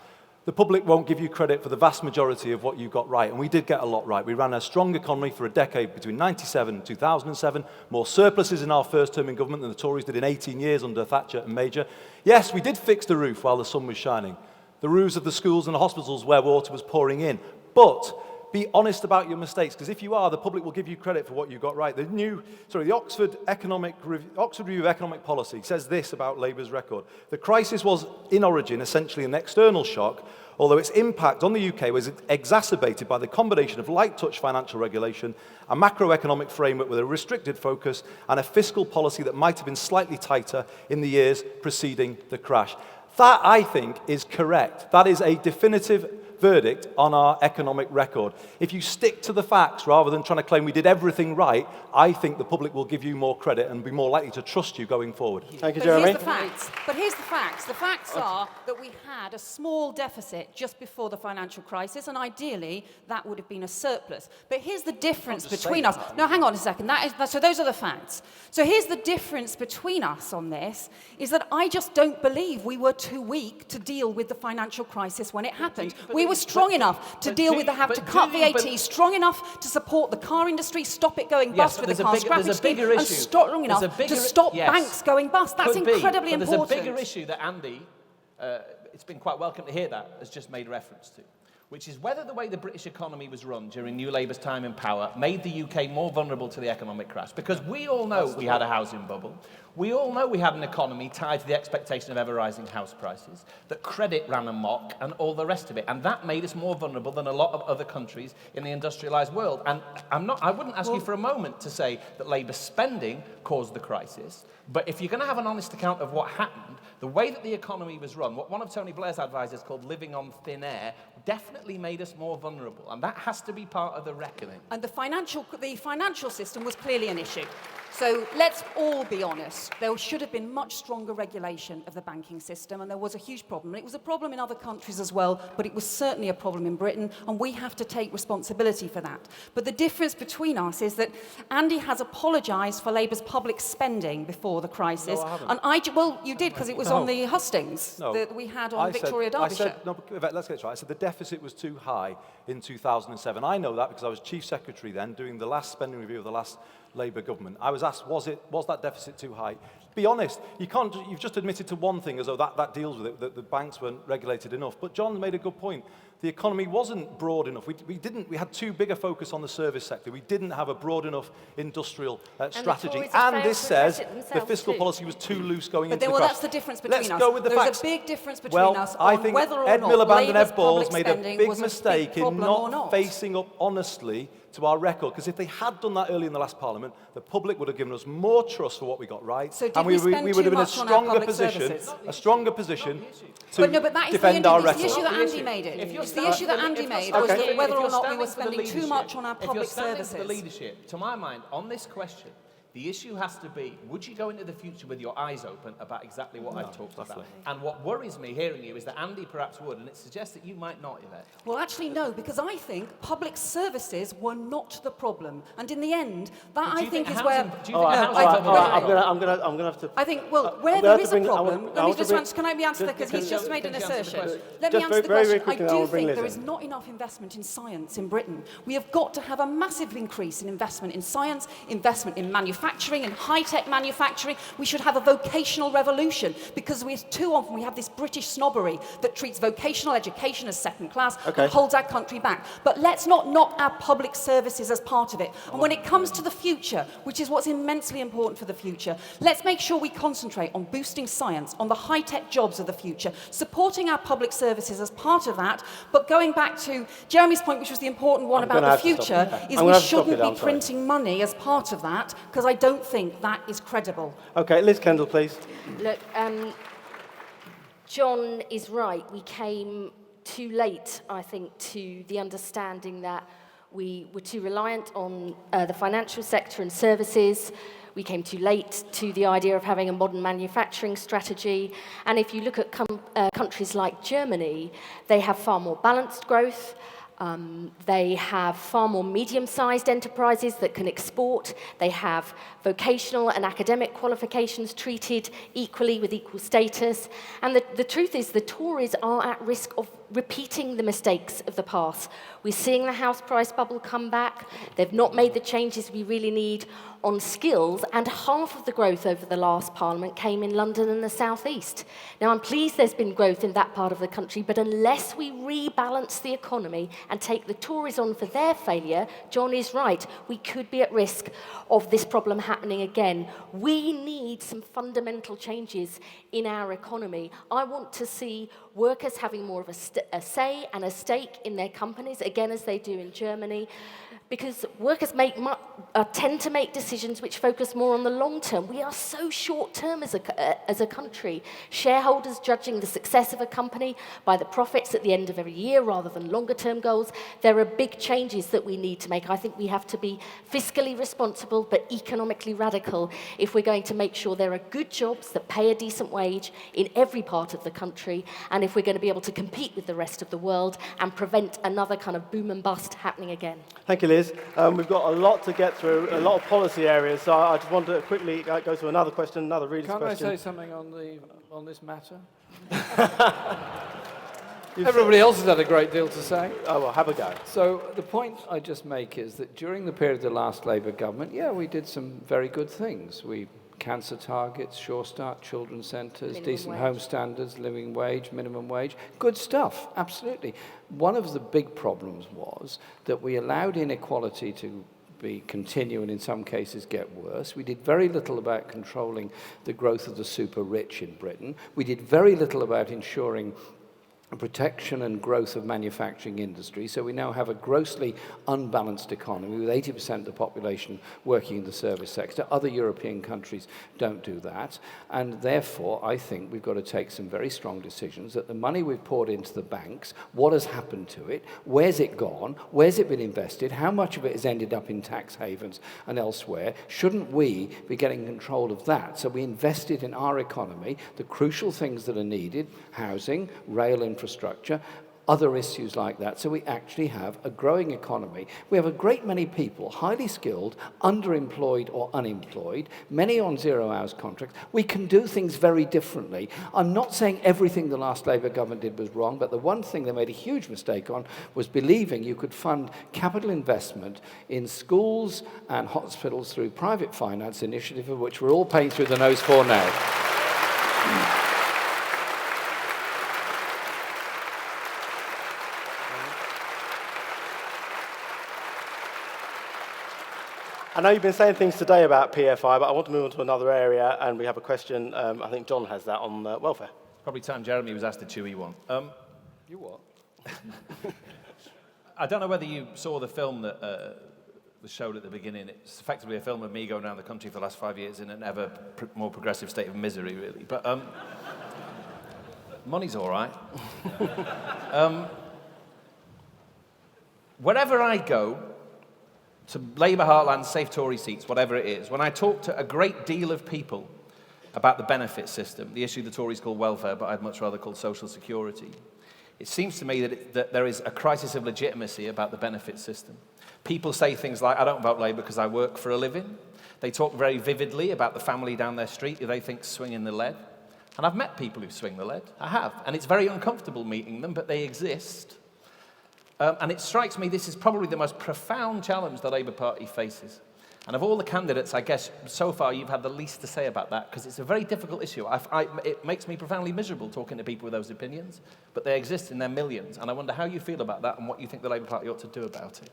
the public won't give you credit for the vast majority of what you got right. And we did get a lot right. We ran a strong economy for a decade between 1997 and 2007, more surpluses in our first term in government than the Tories did in 18 years under Thatcher and Major. Yes, we did fix the roof while the sun was shining. the roofs of the schools and the hospitals where water was pouring in. But be honest about your mistakes, because if you are, the public will give you credit for what you got right. The Oxford Review of Economic Policy says this about Labour's record. The crisis was, in origin, essentially an external shock, although its impact on the UK was exacerbated by the combination of light-touch financial regulation, a macroeconomic framework with a restricted focus, and a fiscal policy that might have been slightly tighter in the years preceding the crash. That, I think, is correct. That is a definitive verdict on our economic record. If you stick to the facts rather than trying to claim we did everything right, I think the public will give you more credit and be more likely to trust you going forward. Thank you, But Jeremy. here's the facts. But here's the facts. The facts are that we had a small deficit just before the financial crisis, and ideally that would have been a surplus. But here's the difference between us. No, hang on a second. So those are the facts. So here's the difference between us on this, is that I just don't believe we were too weak to deal with the financial crisis when it happened. We were strong enough to deal with the have to cut VAT, strong enough to support the car industry, stop it going bust with the car scrapping scheme, and strong enough to stop banks going bust. That's incredibly important. There's a bigger issue that Andy, it's been quite welcome to hear that, has just made reference to, which is whether the way the British economy was run during New Labour's time in power made the UK more vulnerable to the economic crash. Because we all know we had a housing bubble. We all know we had an economy tied to the expectation of ever-rising house prices, that credit ran amok and all the rest of it. And that made us more vulnerable than a lot of other countries in the industrialised world. And I wouldn't ask you for a moment to say that Labour spending caused the crisis. But if you're going to have an honest account of what happened, the way that the economy was run, what one of Tony Blair's advisors called living on thin air, definitely made us more vulnerable. And that has to be part of the reckoning. And the financial system was clearly an issue. So let's all be honest. There should have been much stronger regulation of the banking system, and there was a huge problem. It was a problem in other countries as well, but it was certainly a problem in Britain, and we have to take responsibility for that. But the difference between us is that Andy has apologised for Labour's public spending before the crisis. No, I haven't. And well, you did, because it was on the hustings that we had on Victoria Derbyshire. Let's get it right. I said the deficit was too high in 2007. I know that because I was Chief Secretary then, doing the last spending review of the last Labour government. I was asked, was that deficit too high? Be honest, you've just admitted to one thing as though that deals with it, that the banks weren't regulated enough. But John made a good point. The economy wasn't broad enough. We had too big a focus on the service sector. We didn't have a broad enough industrial strategy. And this says the fiscal policy was too loose going into the crash. That's the difference between us. Let's go with the There's facts. a big difference between us on I think whether or Ed not Miliband and Labour's Ed Balls public made a spending big was mistake in problem or not facing up honestly to our record, because if they had done that early in the last Parliament, the public would have given us more trust for what we got right, so and we would have been in a stronger position to defend our record. It's the issue that Andy made it. It's the issue that Andy made was that whether or not we were spending too much on our public services. If you're standing for the leadership, to my mind, on this question, the issue has to be, would you go into the future with your eyes open about exactly what I've talked about? And what worries me hearing you is that Andy perhaps would, and it suggests that you might not, Yvette. Well, actually, no, because I think public services were not the problem. And in the end, that I think is where... I'm going to have to... I think, well, where there is a problem... Can I be answered that? Because he's just made an assertion. Let me answer the question. I do think there is not enough investment in science in Britain. We have got to have a massive increase in investment in science, investment in manufacturing, and high-tech manufacturing. We should have a vocational revolution, because too often we have this British snobbery that treats vocational education as second class and holds our country back. But let's not knock our public services as part of it. And when it comes to the future, which is what's immensely important for the future, let's make sure we concentrate on boosting science, on the high-tech jobs of the future, supporting our public services as part of that. But going back to Jeremy's point, which was the important one about the future, is we shouldn't be printing money as part of that, because I don't think that is credible. Okay, Liz Kendall, please. Look, John is right. We came too late, I think, to the understanding that we were too reliant on the financial sector and services. We came too late to the idea of having a modern manufacturing strategy. And if you look at countries like Germany, they have far more balanced growth. They have far more medium-sized enterprises that can export. They have vocational and academic qualifications treated equally with equal status. And the truth is the Tories are at risk of repeating the mistakes of the past. We're seeing the house price bubble come back. They've not made the changes we really need on skills, and half of the growth over the last Parliament came in London and the South East. Now, I'm pleased there's been growth in that part of the country, but unless we rebalance the economy and take the Tories on for their failure, John is right, we could be at risk of this problem happening again. We need some fundamental changes in our economy. I want to see workers having more of a say and a stake in their companies, again, as they do in Germany, because workers tend to make decisions which focus more on the long term. We are so short-term as a country. Shareholders judging the success of a company by the profits at the end of every year rather than longer-term goals. There are big changes that we need to make. I think we have to be fiscally responsible but economically radical if we're going to make sure there are good jobs that pay a decent wage in every part of the country, and if we're going to be able to compete with the rest of the world and prevent another kind of boom and bust happening again. Thank you, Liz. We've got a lot to get through, a lot of policy areas, so I just want to quickly go to another question, another reader's question. Can I say something on this matter? Everybody else has had a great deal to say. Oh, well, have a go. So the point I just make is that during the period of the last Labour government, we did some very good things. We cancer targets, Sure Start, children's centres, decent home standards, living wage, minimum wage. Good stuff, absolutely. One of the big problems was that we allowed inequality to continue and in some cases get worse. We did very little about controlling the growth of the super rich in Britain. We did very little about ensuring protection and growth of manufacturing industry. So we now have a grossly unbalanced economy with 80% of the population working in the service sector. Other European countries don't do that. And therefore, I think we've got to take some very strong decisions that the money we've poured into the banks, what has happened to it? Where's it gone? Where's it been invested? How much of it has ended up in tax havens and elsewhere? Shouldn't we be getting control of that? So we invested in our economy, the crucial things that are needed, housing, rail infrastructure, other issues like that, so we actually have a growing economy. We have a great many people, highly skilled, underemployed or unemployed, many on zero-hours contracts. We can do things very differently. I'm not saying everything the last Labour government did was wrong, but the one thing they made a huge mistake on was believing you could fund capital investment in schools and hospitals through private finance initiative, of which we're all paying through the nose for now. I know you've been saying things today about PFI, but I want to move on to another area, and we have a question. I think John has that on welfare. Probably time Jeremy was asked a chewy one. You what? I don't know whether you saw the film that was showed at the beginning. It's effectively a film of me going around the country for the last 5 years in an ever more progressive state of misery, really. But money's all right. Wherever I go, to Labour heartland, safe Tory seats, whatever it is, when I talk to a great deal of people about the benefit system, the issue the Tories call welfare, but I'd much rather call social security, it seems to me that there is a crisis of legitimacy about the benefit system. People say things like, I don't vote Labour because I work for a living. They talk very vividly about the family down their street who they think swinging the lead. And I've met people who swing the lead. I have. And it's very uncomfortable meeting them, but they exist. And it strikes me this is probably the most profound challenge the Labour Party faces. And of all the candidates, I guess, so far you've had the least to say about that, because it's a very difficult issue. It makes me profoundly miserable talking to people with those opinions, but they exist in their millions. And I wonder how you feel about that and what you think the Labour Party ought to do about it.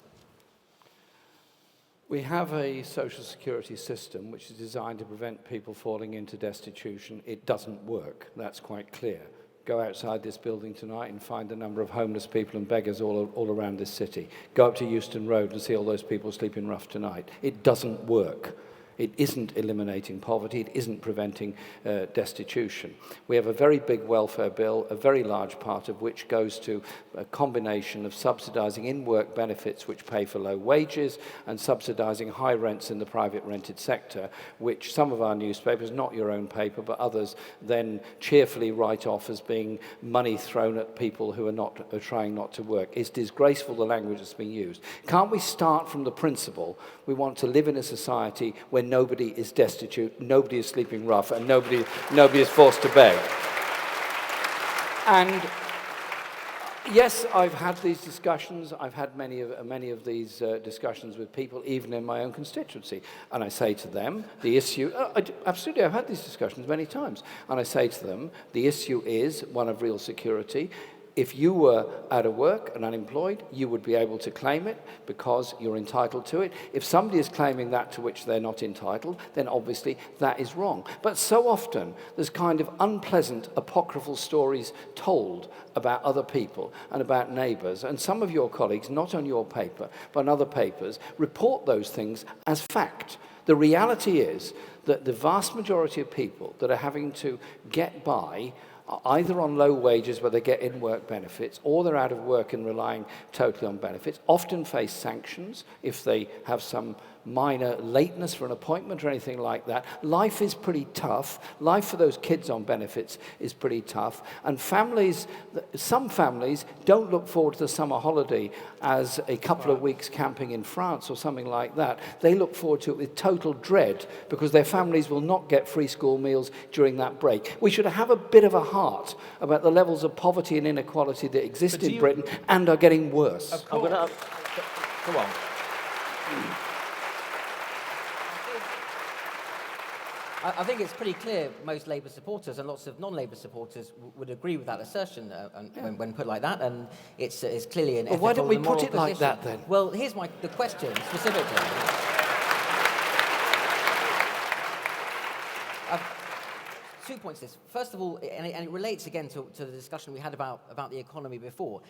We have a social security system which is designed to prevent people falling into destitution. It doesn't work, that's quite clear. Go outside this building tonight and find the number of homeless people and beggars all around this city. Go up to Euston Road and see all those people sleeping rough tonight. It doesn't work. It isn't eliminating poverty. It isn't preventing destitution. We have a very big welfare bill, a very large part of which goes to a combination of subsidising in-work benefits which pay for low wages and subsidising high rents in the private rented sector, which some of our newspapers, not your own paper, but others, then cheerfully write off as being money thrown at people who are trying not to work. It's disgraceful, the language that's being used. Can't we start from the principle we want to live in a society where nobody is destitute, nobody is sleeping rough, and nobody is forced to beg? And Yes, I've had these discussions. I've had many of these discussions with people, even in my own constituency. And I say to them, the issue, absolutely, I've had these discussions many times. And I say to them, the issue is one of real security. If you were out of work and unemployed, you would be able to claim it because you're entitled to it. If somebody is claiming that to which they're not entitled, then obviously that is wrong. But so often, there's kind of unpleasant, apocryphal stories told about other people and about neighbours. And some of your colleagues, not on your paper, but on other papers, report those things as fact. The reality is that the vast majority of people that are having to get by either on low wages where they get in-work benefits, or they're out of work and relying totally on benefits, often face sanctions if they have some minor lateness for an appointment or anything like that. Life is pretty tough. Life for those kids on benefits is pretty tough. And families, some families don't look forward to the summer holiday as a couple of weeks camping in France or something like that. They look forward to it with total dread because their families will not get free school meals during that break. We should have a bit of a heart about the levels of poverty and inequality that exist in Britain and are getting worse. Go on. I think it's pretty clear most Labour supporters and lots of non-Labour supporters would agree with that assertion when put like that, and it's clearly an ethical and moral position. Why don't we put it like that then? Well, here's the question specifically. 2 points to this. First of all, and it relates again to the discussion we had about the economy before,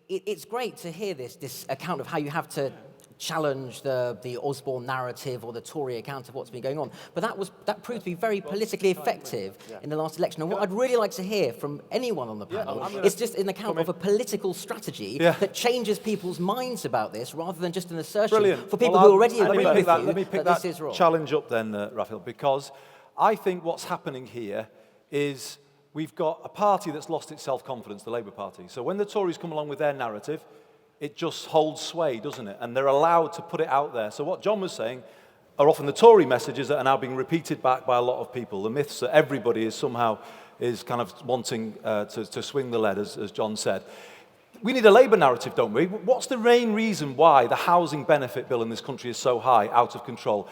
it's great to hear this account of how you have to challenge the Osborne narrative or the Tory account of what's been going on. But that proved to be very politically effective in the last election. And what I'd really like to hear from anyone on the panel is just an account of a political strategy that changes people's minds about this rather than just an assertion for people who already agree with you let me pick that this is wrong. Challenge up then, Rafael, because I think what's happening here is we've got a party that's lost its self-confidence, the Labour Party. So when the Tories come along with their narrative, it just holds sway, doesn't it? And they're allowed to put it out there. So what John was saying are often the Tory messages that are now being repeated back by a lot of people. The myths that everybody is somehow kind of wanting to swing the lead, as John said. We need a Labour narrative, don't we? What's the main reason why the housing benefit bill in this country is so high, out of control?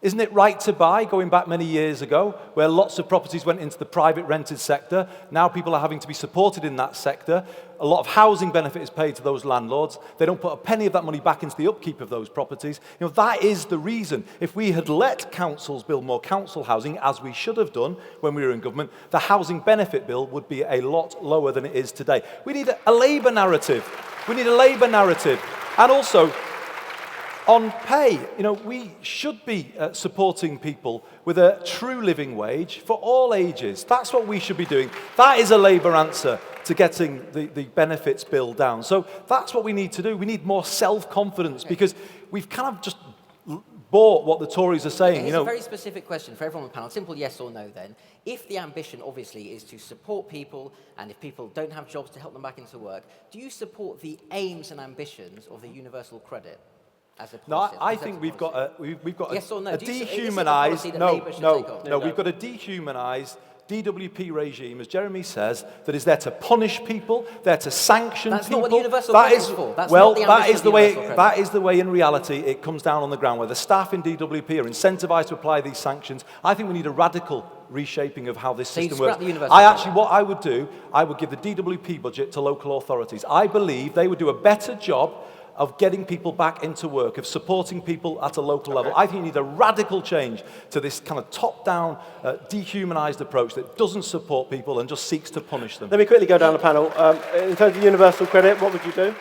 Isn't it right to buy, going back many years ago, where lots of properties went into the private rented sector? Now people are having to be supported in that sector. A lot of housing benefit is paid to those landlords. They don't put a penny of that money back into the upkeep of those properties. You know, that is the reason. If we had let councils build more council housing, as we should have done when we were in government, the housing benefit bill would be a lot lower than it is today. We need a Labour narrative. We need a Labour narrative. And also, on pay, you know, we should be supporting people with a true living wage for all ages. That's what we should be doing. That is a Labour answer to getting the benefits bill down. So that's what we need to do. We need more self-confidence because we've kind of just bought what the Tories are saying. Here's a very specific question for everyone on the panel. Simple yes or no then. If the ambition, obviously, is to support people, and if people don't have jobs, to help them back into work, do you support the aims and ambitions of the universal credit? No, I think we've got a yes or no? a dehumanised. We've got a dehumanised DWP regime, as Jeremy says, that is there to punish people, there to sanction That's people. Not what the universal credit is for. That's not the that is the way. Credit. That is the way. In reality, it comes down on the ground where the staff in DWP are incentivised to apply these sanctions. I think we need a radical reshaping of how this system works. What I would do, I would give the DWP budget to local authorities. I believe they would do a better job of getting people back into work, of supporting people at a local level. I think you need a radical change to this kind of top-down, dehumanised approach that doesn't support people and just seeks to punish them. Let me quickly go down the panel. In terms of universal credit, what would you do?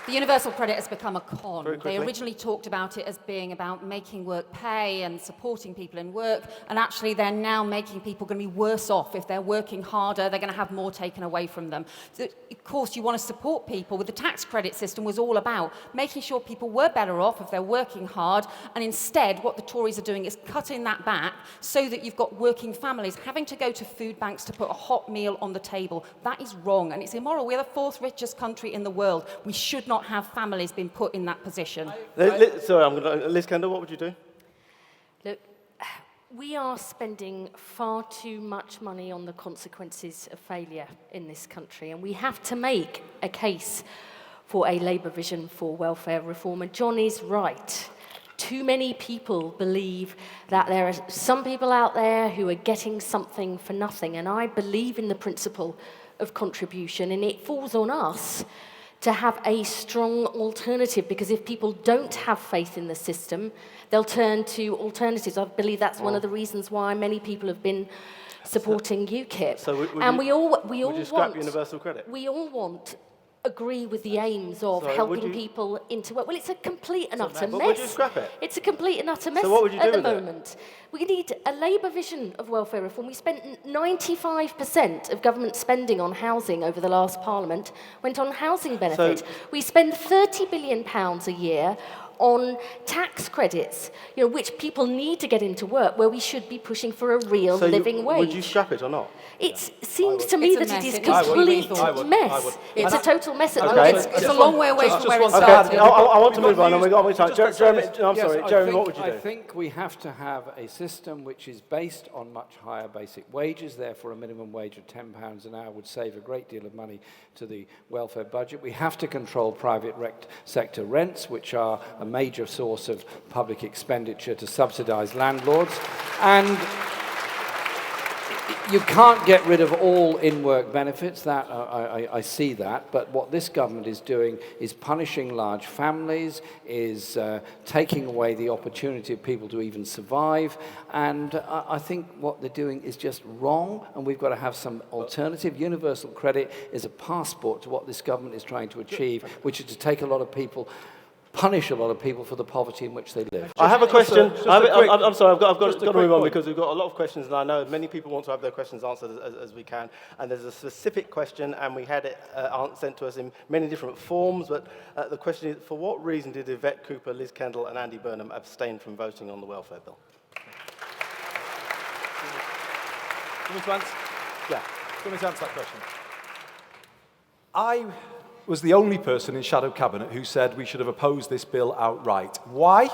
The universal credit has become a con. They originally talked about it as being about making work pay and supporting people in work, and actually they're now making people going to be worse off. If they're working harder, they're going to have more taken away from them. So, of course, you want to support people. With the tax credit system was all about making sure people were better off if they're working hard, and instead what the Tories are doing is cutting that back so that you've got working families having to go to food banks to put a hot meal on the table. That is wrong, and it's immoral. We're the fourth richest country in the world. We should not have families being put in that position. Sorry, Liz Kendall, what would you do? Look, We are spending far too much money on the consequences of failure in this country, and we have to make a case for a Labour vision for welfare reform. And John is right. Too many people believe that there are some people out there who are getting something for nothing, and I believe in the principle of contribution, and it falls on us to have a strong alternative, because if people don't have faith in the system, they'll turn to alternatives. I believe that's one of the reasons why many people have been supporting UKIP. So we all would you scrap universal credit? We all agree with the aims of helping people into work. Well, it's a complete and utter mess. Would you scrap it? It's a complete and utter mess So what would you do at the with it? moment. We need a Labour vision of welfare reform. We spent 95% of government spending on housing over the last Parliament went on housing benefit. We spend £30 billion a year on tax credits, which people need to get into work, where we should be pushing for a real living wage. Would you scrap it or not? It seems to me that it is a complete mess. It's a total mess at the moment. It's a long way away from where it Okay, started. I want to move on, and we've got time. Jeremy, I'm sorry, Jeremy, what would you do? I think we have to have a system which is based on much higher basic wages. Therefore, a minimum wage of £10 an hour would save a great deal of money to the welfare budget. We have to control private sector rents, which are a major source of public expenditure to subsidise landlords. And you can't get rid of all in-work benefits, that I see that, but what this government is doing is punishing large families, is taking away the opportunity of people to even survive, and I think what they're doing is just wrong, and we've got to have some alternative. Universal credit is a passport to what this government is trying to achieve, which is to take a lot of people, punish a lot of people for the poverty in which they live. I have a question. I'm sorry, I've got to move on because we've got a lot of questions, and I know many people want to have their questions answered as we can. And there's a specific question, and we had it sent to us in many different forms. But the question is, for what reason did Yvette Cooper, Liz Kendall, and Andy Burnham abstain from voting on the welfare bill? Do you want me to answer? Yeah. Do you want me to answer that question? I was the only person in shadow cabinet who said we should have opposed this bill outright. Why?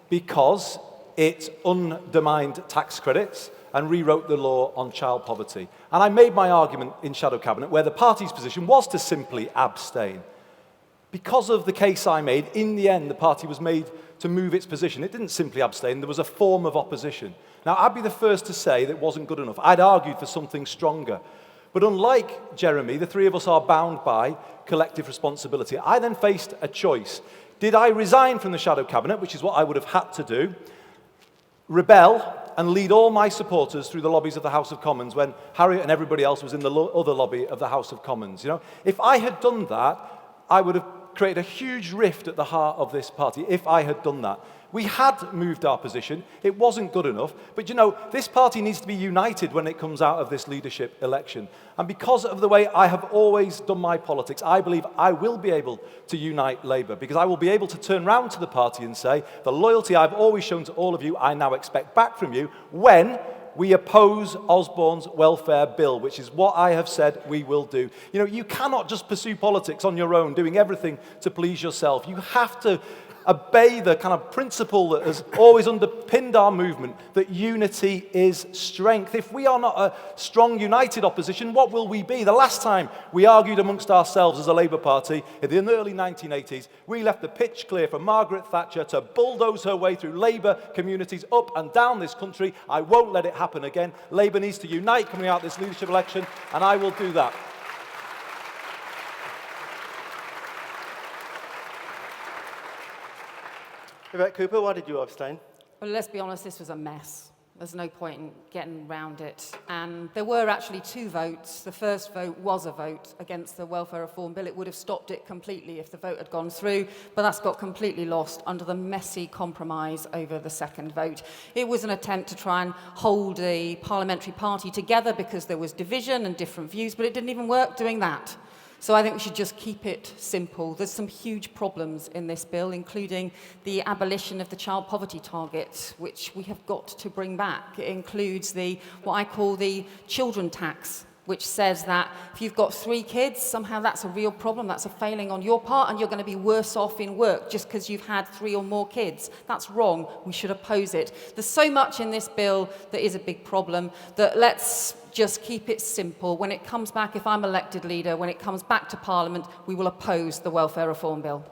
Because it undermined tax credits and rewrote the law on child poverty. And I made my argument in shadow cabinet where the party's position was to simply abstain. Because of the case I made, in the end, the party was made to move its position. It didn't simply abstain, there was a form of opposition. Now, I'd be the first to say that it wasn't good enough. I'd argued for something stronger. But unlike Jeremy, the three of us are bound by collective responsibility. I then faced a choice. Did I resign from the shadow cabinet, which is what I would have had to do, rebel and lead all my supporters through the lobbies of the House of Commons when Harriet and everybody else was in the other lobby of the House of Commons? If I had done that, I would have created a huge rift at the heart of this party, if I had done that. We had moved our position. It wasn't good enough. But this party needs to be united when it comes out of this leadership election. And because of the way I have always done my politics, I believe I will be able to unite Labour, because I will be able to turn round to the party and say, the loyalty I've always shown to all of you, I now expect back from you when we oppose Osborne's welfare bill, which is what I have said we will do. You cannot just pursue politics on your own, doing everything to please yourself. You have to obey the kind of principle that has always underpinned our movement, that unity is strength. If we are not a strong, united opposition, what will we be? The last time we argued amongst ourselves as a Labour Party, in the early 1980s, we left the pitch clear for Margaret Thatcher to bulldoze her way through Labour communities up and down this country. I won't let it happen again. Labour needs to unite coming out of this leadership election, and I will do that. Yvette Cooper, why did you abstain? Well, let's be honest, this was a mess. There's no point in getting around it. And there were actually two votes. The first vote was a vote against the welfare reform bill. It would have stopped it completely if the vote had gone through, but that's got completely lost under the messy compromise over the second vote. It was an attempt to try and hold the parliamentary party together because there was division and different views, but it didn't even work doing that. So I think we should just keep it simple. There's some huge problems in this bill, including the abolition of the child poverty target, which we have got to bring back. It includes what I call the children tax, which says that if you've got 3 kids, somehow that's a real problem, that's a failing on your part, and you're going to be worse off in work just because you've had 3 or more kids. That's wrong. We should oppose it. There's so much in this bill that is a big problem that let's just keep it simple. When it comes back, if I'm elected leader, when it comes back to Parliament, we will oppose the welfare reform bill.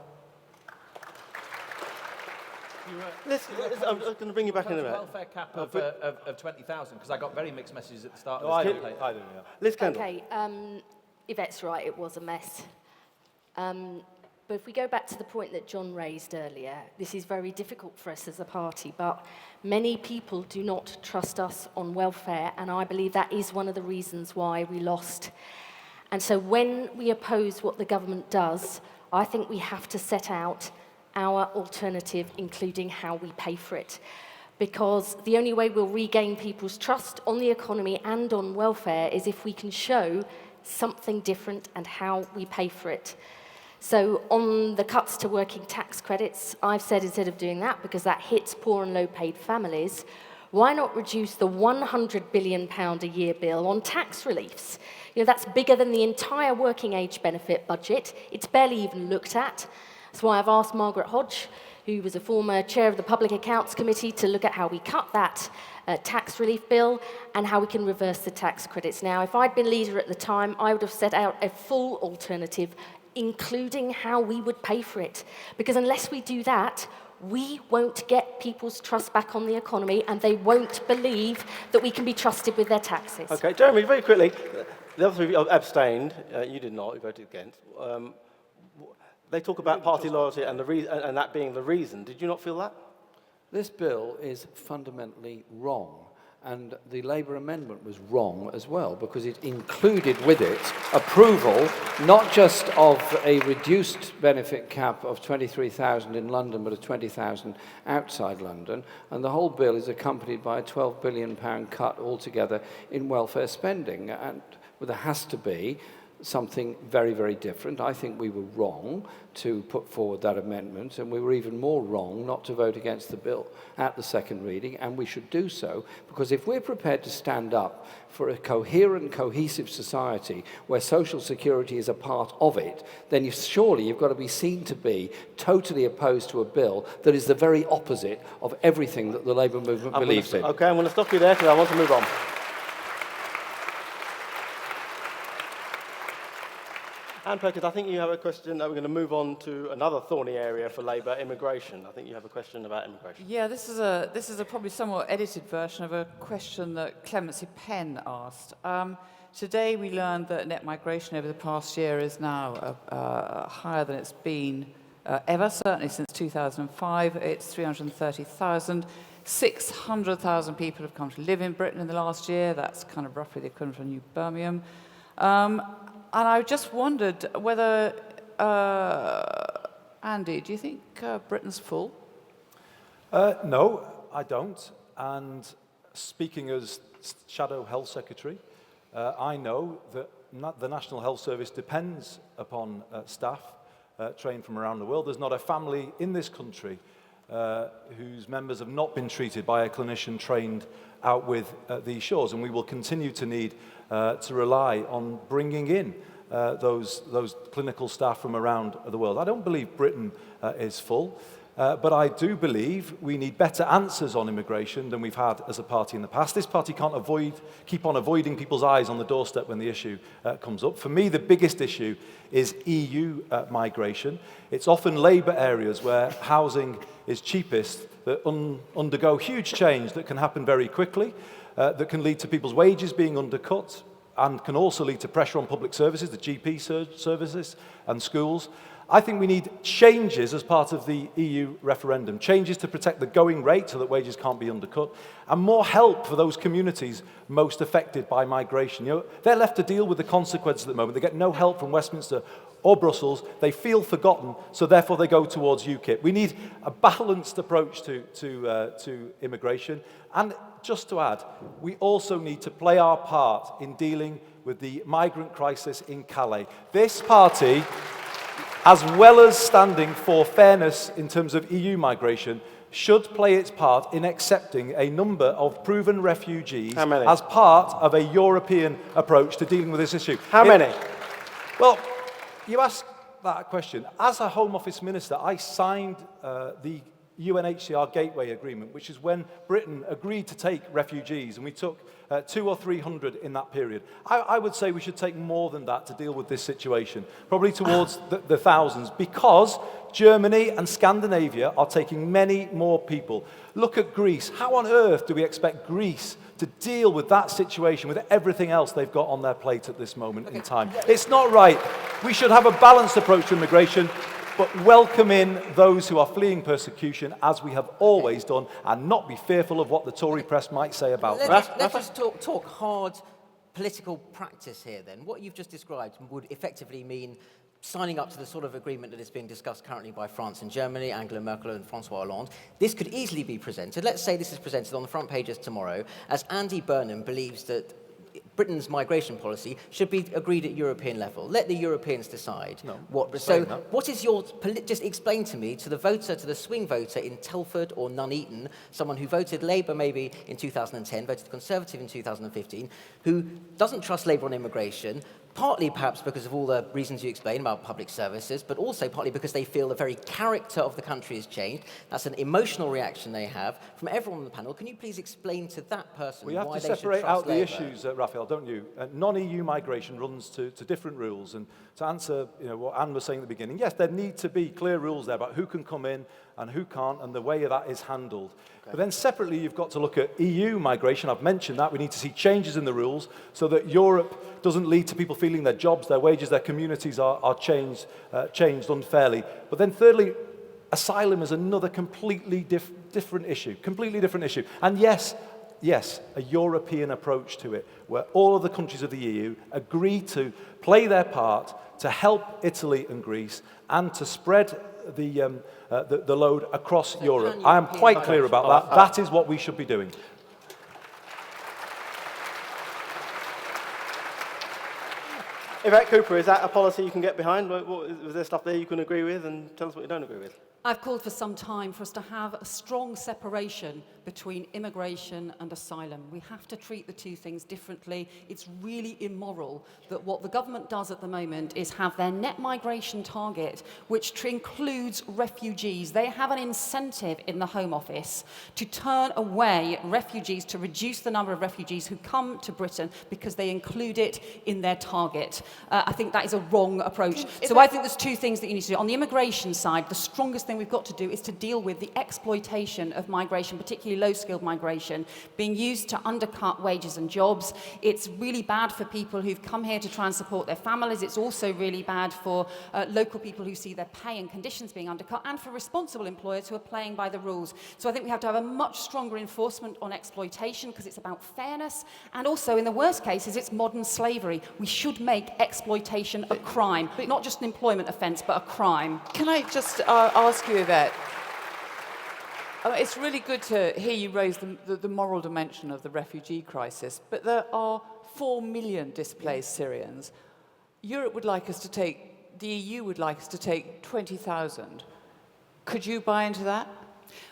I'm going to bring you back in a minute. Welfare cap of 20,000, because I got very mixed messages at the start of I this do, campaign. I do, yeah. Liz Kendall. Okay, Yvette's right, it was a mess. But if we go back to the point that John raised earlier, this is very difficult for us as a party, but many people do not trust us on welfare, and I believe that is one of the reasons why we lost. And so when we oppose what the government does, I think we have to set out our alternative, including how we pay for it. Because the only way we'll regain people's trust on the economy and on welfare is if we can show something different and how we pay for it. So on the cuts to working tax credits, I've said instead of doing that, because that hits poor and low-paid families, why not reduce the £100 billion a year bill on tax reliefs? You know, that's bigger than the entire working age benefit budget. It's barely even looked at. That's why I've asked Margaret Hodge, who was a former chair of the Public Accounts Committee, to look at how we cut that tax relief bill and how we can reverse the tax credits. Now, if I'd been leader at the time, I would have set out a full alternative, including how we would pay for it. Because unless we do that, we won't get people's trust back on the economy, and they won't believe that we can be trusted with their taxes. Okay, Jeremy, very quickly. The other 3 abstained. You did not. You voted against. They talk about party loyalty and that being the reason. Did you not feel that? This bill is fundamentally wrong. And the Labour amendment was wrong as well, because it included with it approval not just of a reduced benefit cap of 23,000 in London, but of 20,000 outside London. And the whole bill is accompanied by a £12 billion cut altogether in welfare spending. And there has to be something very, very different. I think we were wrong to put forward that amendment, and we were even more wrong not to vote against the bill at the second reading, and we should do so, because if we're prepared to stand up for a coherent, cohesive society where social security is a part of it, then surely you've got to be seen to be totally opposed to a bill that is the very opposite of everything that the Labour movement believes in. Okay, I'm going to stop you there because I want to move on. Anne Perkins, I think you have a question. We're going to move on to another thorny area for Labour, immigration. I think you have a question about immigration. Yeah, this is a probably somewhat edited version of a question that Clemency Penn asked. Today we learned that net migration over the past year is now higher than it's been ever, certainly since 2005. It's 330,000. 600,000 people have come to live in Britain in the last year. That's kind of roughly the equivalent of New Birmingham. And I just wondered whether, Andy, do you think Britain's full? No, I don't. And speaking as Shadow Health Secretary, I know that the National Health Service depends upon staff trained from around the world. There's not a family in this country whose members have not been treated by a clinician trained out with these shores, and we will continue to need to rely on bringing in those clinical staff from around the world. I don't believe Britain is full, but I do believe we need better answers on immigration than we've had as a party in the past. This party can't keep on avoiding people's eyes on the doorstep when the issue comes up. For me, the biggest issue is EU migration. It's often Labour areas where housing is cheapest that undergo huge change that can happen very quickly, that can lead to people's wages being undercut, and can also lead to pressure on public services, the GP services and schools. I think we need changes as part of the EU referendum, changes to protect the going rate so that wages can't be undercut, and more help for those communities most affected by migration. You know, they're left to deal with the consequences at the moment. They get no help from Westminster or Brussels. They feel forgotten, so therefore they go towards UKIP. We need a balanced approach to immigration. And just to add, we also need to play our part in dealing with the migrant crisis in Calais. This party, as well as standing for fairness in terms of EU migration, should play its part in accepting a number of proven refugees How many? as part of a European approach to dealing with this issue. How many? Well, you asked that question. As a Home Office Minister, I signed the UNHCR Gateway Agreement, which is when Britain agreed to take refugees, and we took 200 or 300 in that period. I would say we should take more than that to deal with this situation, probably towards the thousands, because Germany and Scandinavia are taking many more people. Look at Greece. How on earth do we expect Greece to deal with that situation, with everything else they've got on their plate at this moment in time? It's not right. We should have a balanced approach to immigration, but welcome in those who are fleeing persecution, as we have always done, and not be fearful of what the Tory press might say about that. Let's just talk hard political practice here then. What you've just described would effectively mean signing up to the sort of agreement that is being discussed currently by France and Germany, Angela Merkel and François Hollande. This could easily be presented, let's say this is presented on the front pages tomorrow, as Andy Burnham believes that Britain's migration policy should be agreed at European level. Let the Europeans decide. No, what is your... Just explain to me, to the voter, to the swing voter in Telford or Nuneaton, someone who voted Labour maybe in 2010, voted Conservative in 2015, who doesn't trust Labour on immigration, partly perhaps because of all the reasons you explained about public services, but also partly because they feel the very character of the country has changed. That's an emotional reaction they have. From everyone on the panel, can you please explain to that person why they should trust Labour? We have to separate out the issues, Raphael, don't you? Non-EU migration runs to different rules. And to answer what Anne was saying at the beginning, yes, there need to be clear rules there about who can come in and who can't, and the way that is handled. Okay. But then separately, you've got to look at EU migration. I've mentioned that. We need to see changes in the rules so that Europe doesn't lead to people feeling their jobs, their wages, their communities are changed unfairly. But then thirdly, asylum is another completely different issue. And yes, a European approach to it, where all of the countries of the EU agree to play their part to help Italy and Greece and to spread the load across Europe. I am quite clear about that. That is what we should be doing. Yvette Cooper, is that a policy you can get behind? Was there stuff there you can agree with, and tell us what you don't agree with? I've called for some time for us to have a strong separation between immigration and asylum. We have to treat the two things differently. It's really immoral that what the government does at the moment is have their net migration target, which includes refugees. They have an incentive in the Home Office to turn away refugees, to reduce the number of refugees who come to Britain because they include it in their target. I think that is a wrong approach. So I think there's two things that you need to do. On the immigration side, the strongest thing we've got to do is to deal with the exploitation of migration, particularly low-skilled migration, being used to undercut wages and jobs. It's really bad for people who've come here to try and support their families. It's also really bad for local people who see their pay and conditions being undercut, and for responsible employers who are playing by the rules. So I think we have to have a much stronger enforcement on exploitation, because it's about fairness, and also in the worst cases it's modern slavery. We should make exploitation a crime, not just an employment offence, but a crime. Can I just ask you, Yvette? It's really good to hear you raise the moral dimension of the refugee crisis, but there are 4 million displaced Syrians. Europe would like us to take, the EU would like us to take 20,000. Could you buy into that?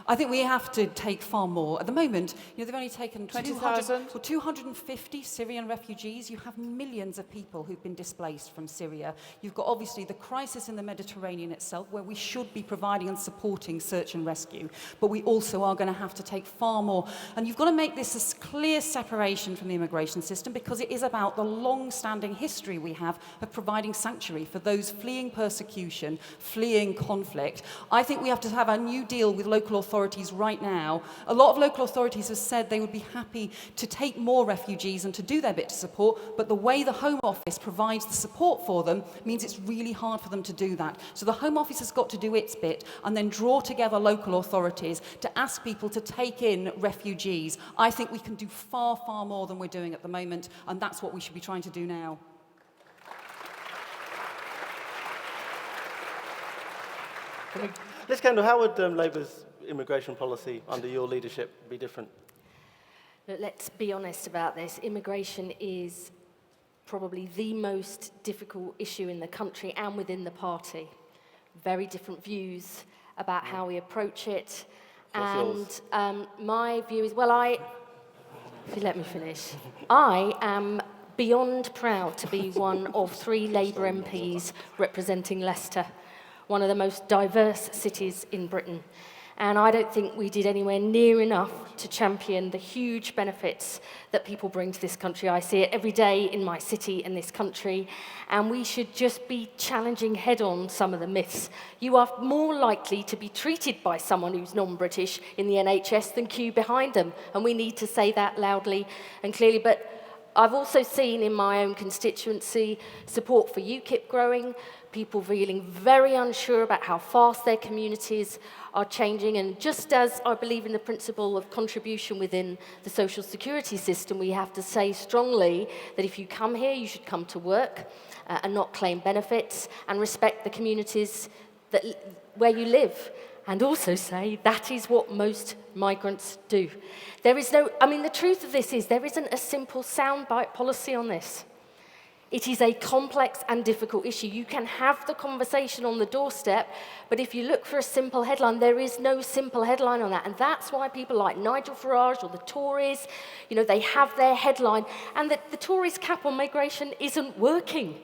I think we have to take far more. At the moment, they've only taken 250 Syrian refugees. You have millions of people who've been displaced from Syria. You've got obviously the crisis in the Mediterranean itself, where we should be providing and supporting search and rescue. But we also are going to have to take far more. And you've got to make this a clear separation from the immigration system, because it is about the long-standing history we have of providing sanctuary for those fleeing persecution, fleeing conflict. I think we have to have a new deal with local authorities right now. A lot of local authorities have said they would be happy to take more refugees and to do their bit to support, but the way the Home Office provides the support for them means it's really hard for them to do that. So the Home Office has got to do its bit and then draw together local authorities to ask people to take in refugees. I think we can do far, far more than we're doing at the moment, and that's what we should be trying to do now. Liz Kendall, how would Labour's immigration policy under your leadership be different? Look, let's be honest about this. Immigration is probably the most difficult issue in the country and within the party. Very different views about how we approach it. What's And my view is, if you let me finish, I am beyond proud to be one of 3 Labour MPs representing Leicester, one of the most diverse cities in Britain. And I don't think we did anywhere near enough to champion the huge benefits that people bring to this country. I see it every day in my city and this country, and we should just be challenging head-on some of the myths. You are more likely to be treated by someone who's non-British in the NHS than queue behind them, and we need to say that loudly and clearly. But I've also seen in my own constituency support for UKIP growing, people feeling very unsure about how fast their communities are changing. And just as I believe in the principle of contribution within the social security system, we have to say strongly that if you come here, you should come to work and not claim benefits, and respect the communities where you live. And also say that is what most migrants do. There is the truth of this is there isn't a simple soundbite policy on this. It is a complex and difficult issue. You can have the conversation on the doorstep, but if you look for a simple headline, there is no simple headline on that. And that's why people like Nigel Farage or the Tories, they have their headline, and the Tories' cap on migration isn't working.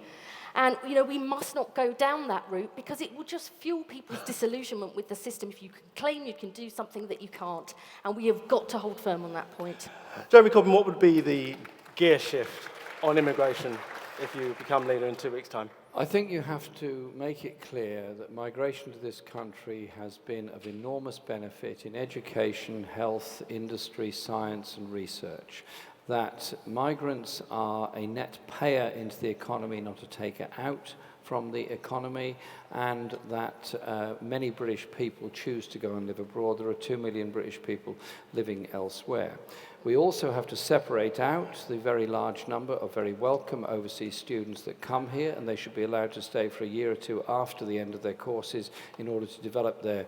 And, we must not go down that route, because it will just fuel people's disillusionment with the system if you can claim you can do something that you can't. And we have got to hold firm on that point. Jeremy Corbyn, what would be the gear shift on immigration if you become leader in 2 weeks' time? I think you have to make it clear that migration to this country has been of enormous benefit in education, health, industry, science and research. That migrants are a net payer into the economy, not a taker out from the economy, and that many British people choose to go and live abroad. There are 2 million British people living elsewhere. We also have to separate out the very large number of very welcome overseas students that come here, and they should be allowed to stay for a year or 2 after the end of their courses in order to develop their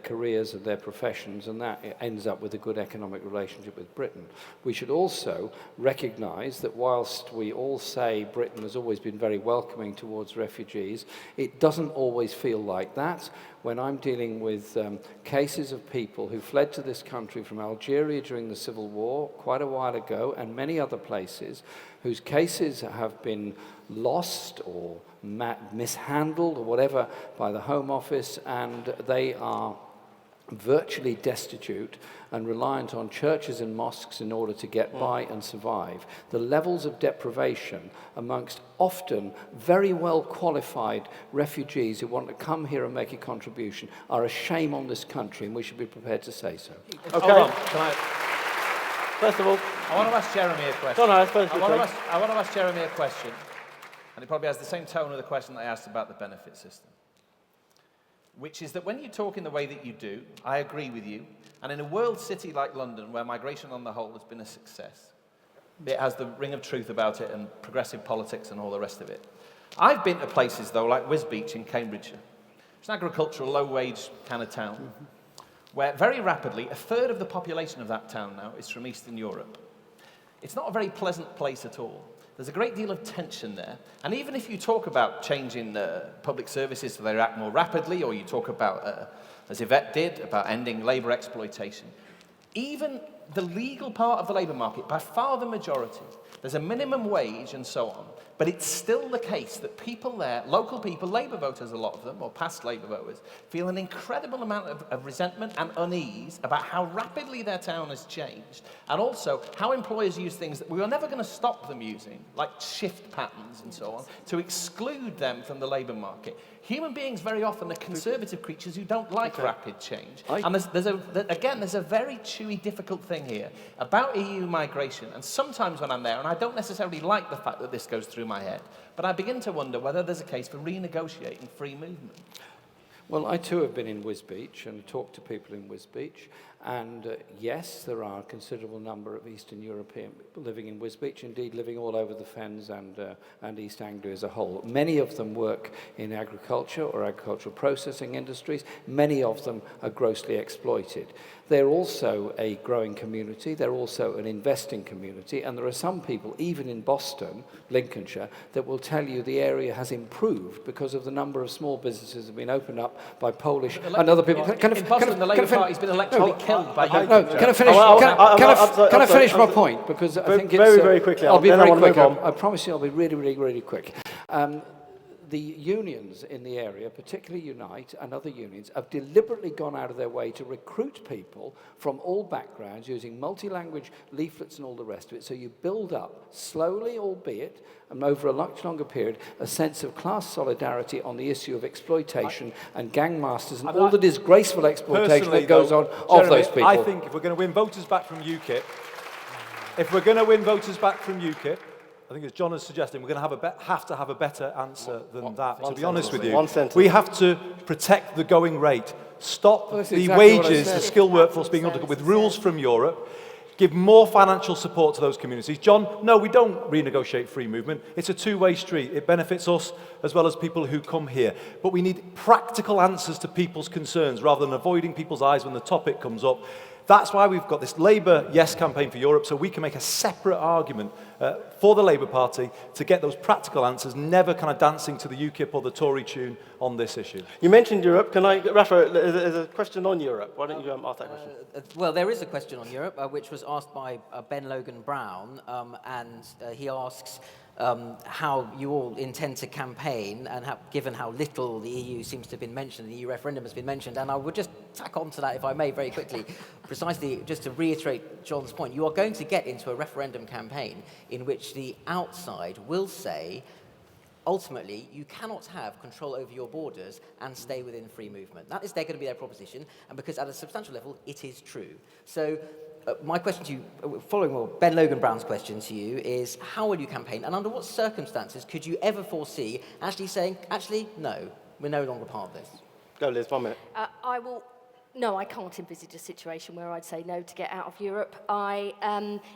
careers and their professions, and that ends up with a good economic relationship with Britain. We should also recognise that whilst we all say Britain has always been very welcoming towards refugees, it doesn't always feel like that. When I'm dealing with cases of people who fled to this country from Algeria during the Civil War quite a while ago, and many other places, whose cases have been lost or mishandled or whatever by the Home Office, and they are virtually destitute and reliant on churches and mosques in order to get by and survive. The levels of deprivation amongst often very well qualified refugees who want to come here and make a contribution are a shame on this country, and we should be prepared to say so. Okay. First of all, I want to ask Jeremy a question. I want to ask Jeremy a question, and it probably has the same tone of the question that I asked about the benefit system, which is that when you talk in the way that you do, I agree with you, and in a world city like London, where migration on the whole has been a success, it has the ring of truth about it and progressive politics and all the rest of it. I've been to places, though, like Wisbech in Cambridgeshire. It's an agricultural, low-wage kind of town, where very rapidly, a third of the population of that town now is from Eastern Europe. It's not a very pleasant place at all. There's a great deal of tension there. And even if you talk about changing public services so they act more rapidly, or you talk about, as Yvette did, about ending labour exploitation, even the legal part of the labour market, by far the majority, there's a minimum wage and so on, but it's still the case that people there, local people, Labour voters, a lot of them, or past Labour voters, feel an incredible amount of resentment and unease about how rapidly their town has changed, and also how employers use things that we were never going to stop them using, like shift patterns and so on, to exclude them from the labour market. Human beings very often are conservative creatures who don't like rapid change. And there's a very chewy, difficult thing here about EU migration. And sometimes when I'm there, and I don't necessarily like the fact that this goes through my head, but I begin to wonder whether there's a case for renegotiating free movement. Well, I too have been in Wisbech and talked to people in Wisbech, and yes, there are a considerable number of Eastern European people living in Wisbech, indeed living all over the Fens and East Anglia as a whole. Many of them work in agriculture or agricultural processing industries. Many of them are grossly exploited. They're also a growing community, they're also an investing community, and there are some people, even in Boston, Lincolnshire, that will tell you the area has improved because of the number of small businesses that have been opened up by Polish and other people. In Boston, the Labour Party's been electorally killed by UKIP. No, can I finish my point? Because I think it's... Very quickly. I'll be very quick. I promise you I'll be really quick. The unions in the area, particularly Unite and other unions, have deliberately gone out of their way to recruit people from all backgrounds using multi-language leaflets and all the rest of it. So you build up, slowly albeit, and over a much longer period, a sense of class solidarity on the issue of exploitation and gangmasters and all the disgraceful exploitation that goes on of those people. I think if we're going to win voters back from UKIP, I think as John is suggesting, we're going to have to have a better answer than that. To be honest with you, we have to protect the going rate, stop the wages, the skilled workforce being undercut with rules from Europe, give more financial support to those communities. John, no, we don't renegotiate free movement. It's a two-way street. It benefits us as well as people who come here. But we need practical answers to people's concerns rather than avoiding people's eyes when the topic comes up. That's why we've got this Labour Yes campaign for Europe, so we can make a separate argument for the Labour Party to get those practical answers, never kind of dancing to the UKIP or the Tory tune on this issue. You mentioned Europe. Rafa, there's a question on Europe. Why don't you ask that question? Well, there is a question on Europe, which was asked by Ben Logan Brown, and he asks how you all intend to campaign, and given how little the EU seems to have been mentioned, the EU referendum has been mentioned, and I would just tack on to that, if I may, very quickly, precisely just to reiterate John's point. You are going to get into a referendum campaign in which the outside will say, ultimately, you cannot have control over your borders and stay within free movement. That is going to be their proposition, and because at a substantial level, it is true. So my question to you, following Ben Logan Brown's question to you, is how will you campaign, and under what circumstances could you ever foresee actually saying, no, we're no longer part of this? Go, Liz, 1 minute. No, I can't envisage a situation where I'd say no to get out of Europe.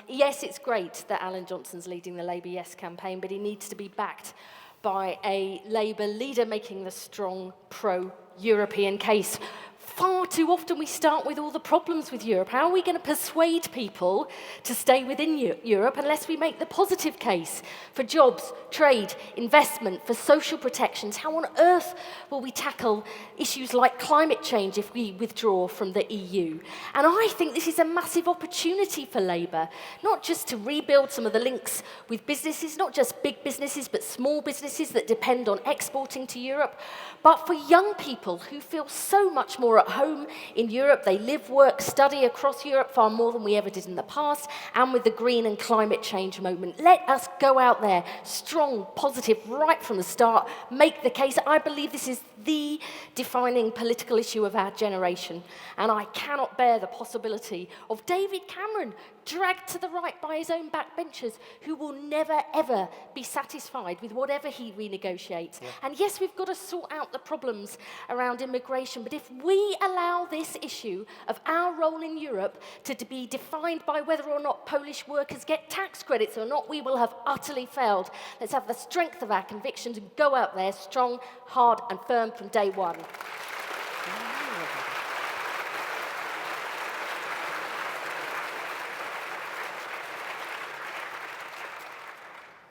Yes, it's great that Alan Johnson's leading the Labour Yes campaign, but he needs to be backed by a Labour leader making the strong pro-European case. Far too often we start with all the problems with Europe. How are we going to persuade people to stay within Europe unless we make the positive case for jobs, trade, investment, for social protections? How on earth will we tackle issues like climate change if we withdraw from the EU? And I think this is a massive opportunity for Labour, not just to rebuild some of the links with businesses, not just big businesses, but small businesses that depend on exporting to Europe, but for young people who feel so much more at home in Europe. They live, work, study across Europe far more than we ever did in the past, and with the green and climate change moment. Let us go out there, strong, positive, right from the start, make the case. I believe this is the defining political issue of our generation, and I cannot bear the possibility of David Cameron dragged to the right by his own backbenchers, who will never, ever be satisfied with whatever he renegotiates. Yeah. And yes, we've got to sort out the problems around immigration, but if we allow this issue of our role in Europe to be defined by whether or not Polish workers get tax credits or not, we will have utterly failed. Let's have the strength of our convictions and go out there strong, hard and firm from day one.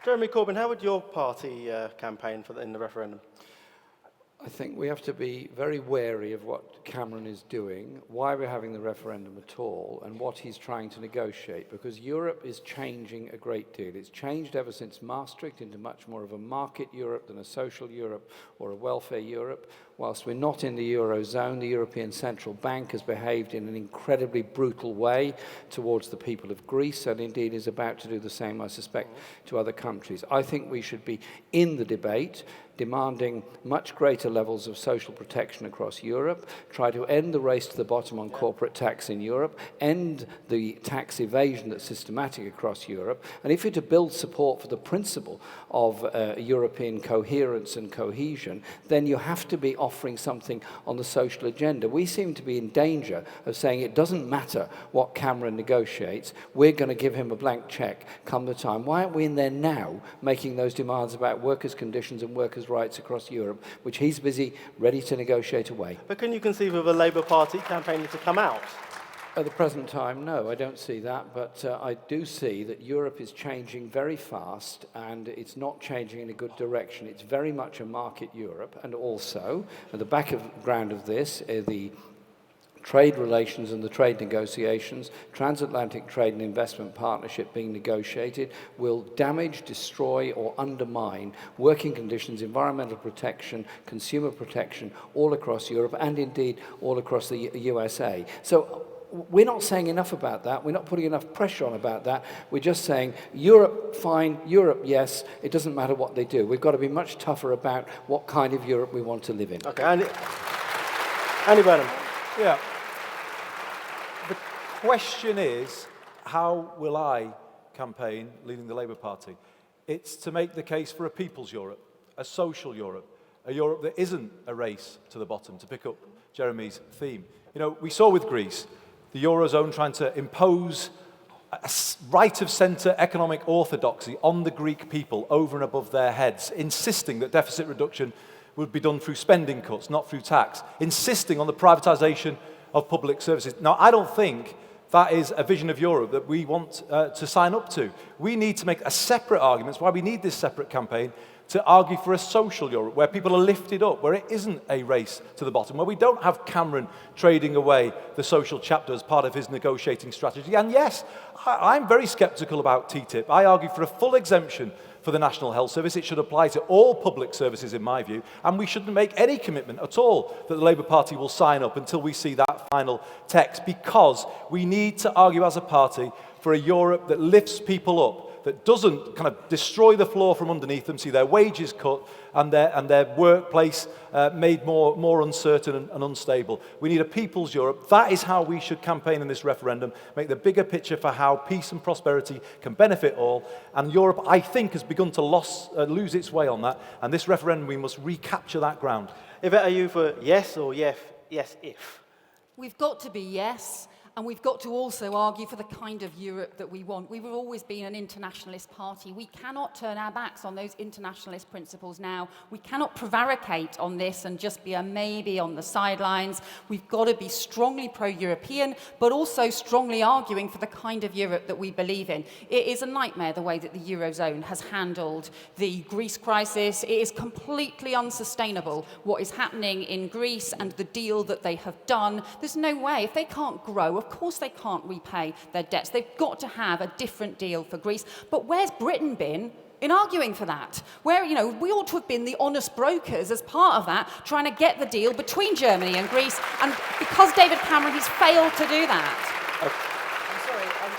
Jeremy Corbyn, how would your party campaign in the referendum? I think we have to be very wary of what Cameron is doing, why we're having the referendum at all, and what he's trying to negotiate, because Europe is changing a great deal. It's changed ever since Maastricht into much more of a market Europe than a social Europe or a welfare Europe. Whilst we're not in the Eurozone, the European Central Bank has behaved in an incredibly brutal way towards the people of Greece, and indeed is about to do the same, I suspect, to other countries. I think we should be in the debate, demanding much greater levels of social protection across Europe, try to end the race to the bottom on corporate tax in Europe, end the tax evasion that's systematic across Europe, and if you're to build support for the principle of European coherence and cohesion, then you have to be offering something on the social agenda. We seem to be in danger of saying it doesn't matter what Cameron negotiates, we're going to give him a blank check come the time. Why aren't we in there now making those demands about workers' conditions and workers' rights across Europe, which he's busy, ready to negotiate away? But can you conceive of a Labour Party campaigning to come out At the present time, no, I don't see that, but I do see that Europe is changing very fast, and it's not changing in a good direction. It's very much a market Europe, and also, at the background of this, the trade relations and the trade negotiations, transatlantic trade and investment partnership being negotiated will damage, destroy, or undermine working conditions, environmental protection, consumer protection all across Europe, and indeed all across the USA. So we're not saying enough about that. We're not putting enough pressure on about that. We're just saying, Europe, fine. Europe, yes. It doesn't matter what they do. We've got to be much tougher about what kind of Europe we want to live in. Okay, Andy Burnham. Yeah. The question is, how will I campaign leading the Labour Party? It's to make the case for a people's Europe, a social Europe, a Europe that isn't a race to the bottom, to pick up Jeremy's theme. You know, we saw with Greece, the Eurozone trying to impose a right-of-centre economic orthodoxy on the Greek people over and above their heads, insisting that deficit reduction would be done through spending cuts, not through tax, insisting on the privatisation of public services. Now, I don't think that is a vision of Europe that we want to sign up to. We need to make a separate argument. That's why we need this separate campaign, to argue for a social Europe where people are lifted up, where it isn't a race to the bottom, where we don't have Cameron trading away the social chapter as part of his negotiating strategy. And yes, I'm very sceptical about TTIP. I argue for a full exemption for the National Health Service. It should apply to all public services, in my view, and we shouldn't make any commitment at all that the Labour Party will sign up until we see that final text, because we need to argue as a party for a Europe that lifts people up, that doesn't kind of destroy the floor from underneath them, see their wages cut and their workplace made more uncertain and unstable. We need a people's Europe. That is how we should campaign in this referendum, make the bigger picture for how peace and prosperity can benefit all. And Europe, I think, has begun to lose its way on that. And this referendum, we must recapture that ground. Yvette, are you for yes or yes if? We've got to be yes. And we've got to also argue for the kind of Europe that we want. We've always been an internationalist party. We cannot turn our backs on those internationalist principles now. We cannot prevaricate on this and just be a maybe on the sidelines. We've got to be strongly pro-European, but also strongly arguing for the kind of Europe that we believe in. It is a nightmare the way that the Eurozone has handled the Greece crisis. It is completely unsustainable what is happening in Greece and the deal that they have done. There's no way. If they can't grow, of course they can't repay their debts. They've got to have a different deal for Greece. But where's Britain been in arguing for that? Where, you know, we ought to have been the honest brokers as part of that, trying to get the deal between Germany and Greece. And because David Cameron, he's failed to do that.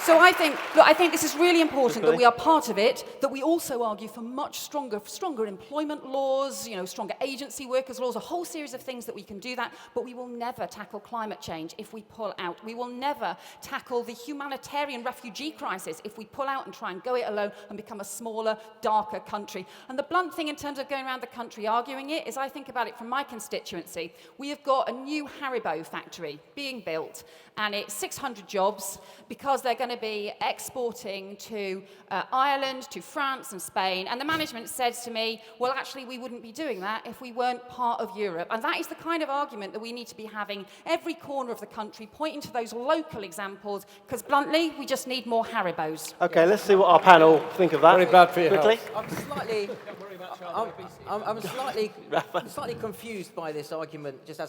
So I think this is really important that we are part of it, that we also argue for much stronger employment laws, you know, stronger agency workers laws, a whole series of things that we can do that, but we will never tackle climate change if we pull out. We will never tackle the humanitarian refugee crisis if we pull out and try and go it alone and become a smaller, darker country. And the blunt thing in terms of going around the country arguing it is I think about it from my constituency. We have got a new Haribo factory being built, and it's 600 jobs because they're going to be exporting to Ireland, to France and Spain. And the management said to me, well, actually, we wouldn't be doing that if we weren't part of Europe. And that is the kind of argument that we need to be having every corner of the country, pointing to those local examples, because bluntly, we just need more Haribos. Okay, let's see what our panel think of that. Very bad for your quickly. health. I'm slightly confused by this argument, just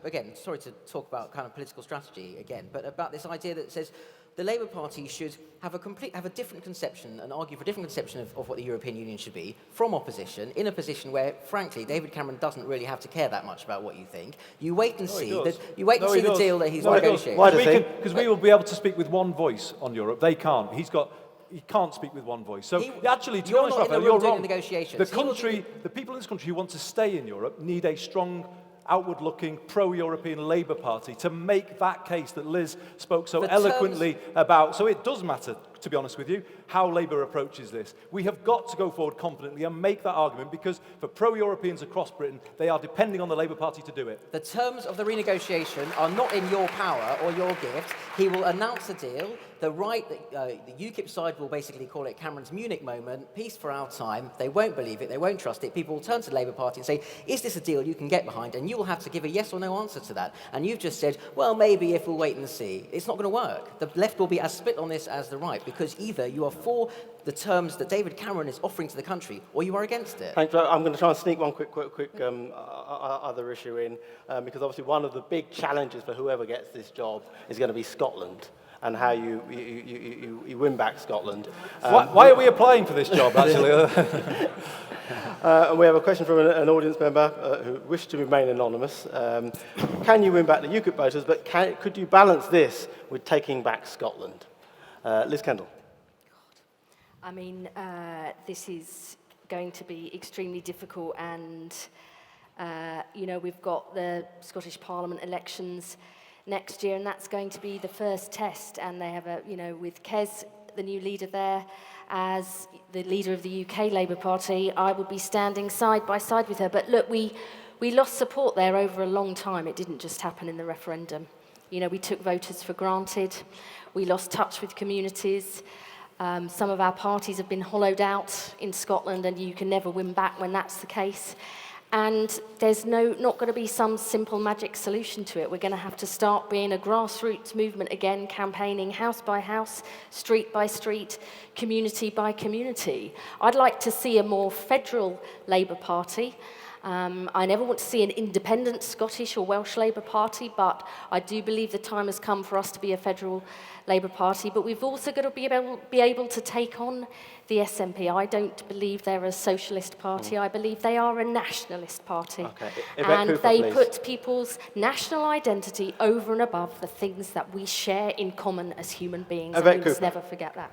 again, sorry to talk about kind of political strategy again, but about this idea that says the Labour Party should have a different conception and argue for a different conception of what the European Union should be from opposition, in a position where, frankly, David Cameron doesn't really have to care that much about what you think. You wait and see the deal that he's negotiating. Why does he? Because we will be able to speak with one voice on Europe. They can't. He can't speak with one voice. So actually, to be honest, Rafael, you're wrong. The people in this country who want to stay in Europe need a strong, outward-looking, pro-European Labour Party to make that case that Liz spoke so eloquently about. So it does matter, to be honest with you, how Labour approaches this. We have got to go forward confidently and make that argument, because for pro-Europeans across Britain, they are depending on the Labour Party to do it. The terms of the renegotiation are not in your power or your gift. He will announce the deal. The right, the UKIP side will basically call it Cameron's Munich moment, peace for our time. They won't believe it, they won't trust it. People will turn to the Labour Party and say, is this a deal you can get behind? And you will have to give a yes or no answer to that. And you've just said, well, maybe if we'll wait and see. It's not going to work. The left will be as split on this as the right, because either you are for the terms that David Cameron is offering to the country, or you are against it. Thanks. I'm going to try and sneak one quick other issue in, because obviously one of the big challenges for whoever gets this job is going to be Scotland, and how you win back Scotland. Why are we applying for this job, actually? And we have a question from an audience member who wished to remain anonymous. Can you win back the UKIP voters, but could you balance this with taking back Scotland? Liz Kendall. I mean, this is going to be extremely difficult, and we've got the Scottish Parliament elections next year, and that's going to be the first test. And they have with Kes, the new leader there, as the leader of the UK Labour Party, I would be standing side by side with her. But look, we lost support there over a long time. It didn't just happen in the referendum. We took voters for granted. We lost touch with communities. Some of our parties have been hollowed out in Scotland, and you can never win back when that's the case. And there's not going to be some simple magic solution to it. We're going to have to start being a grassroots movement again, campaigning house by house, street by street, community by community. I'd like to see a more federal Labour Party. I never want to see an independent Scottish or Welsh Labour Party, but I do believe the time has come for us to be a federal Labour Party. But we've also got to be able to take on the SNP. I don't believe they're a socialist party. I believe they are a nationalist party. Okay. And Cooper, they please. put people's national identity over and above the things that we share in common as human beings. Yvette And we must Cooper. never forget that.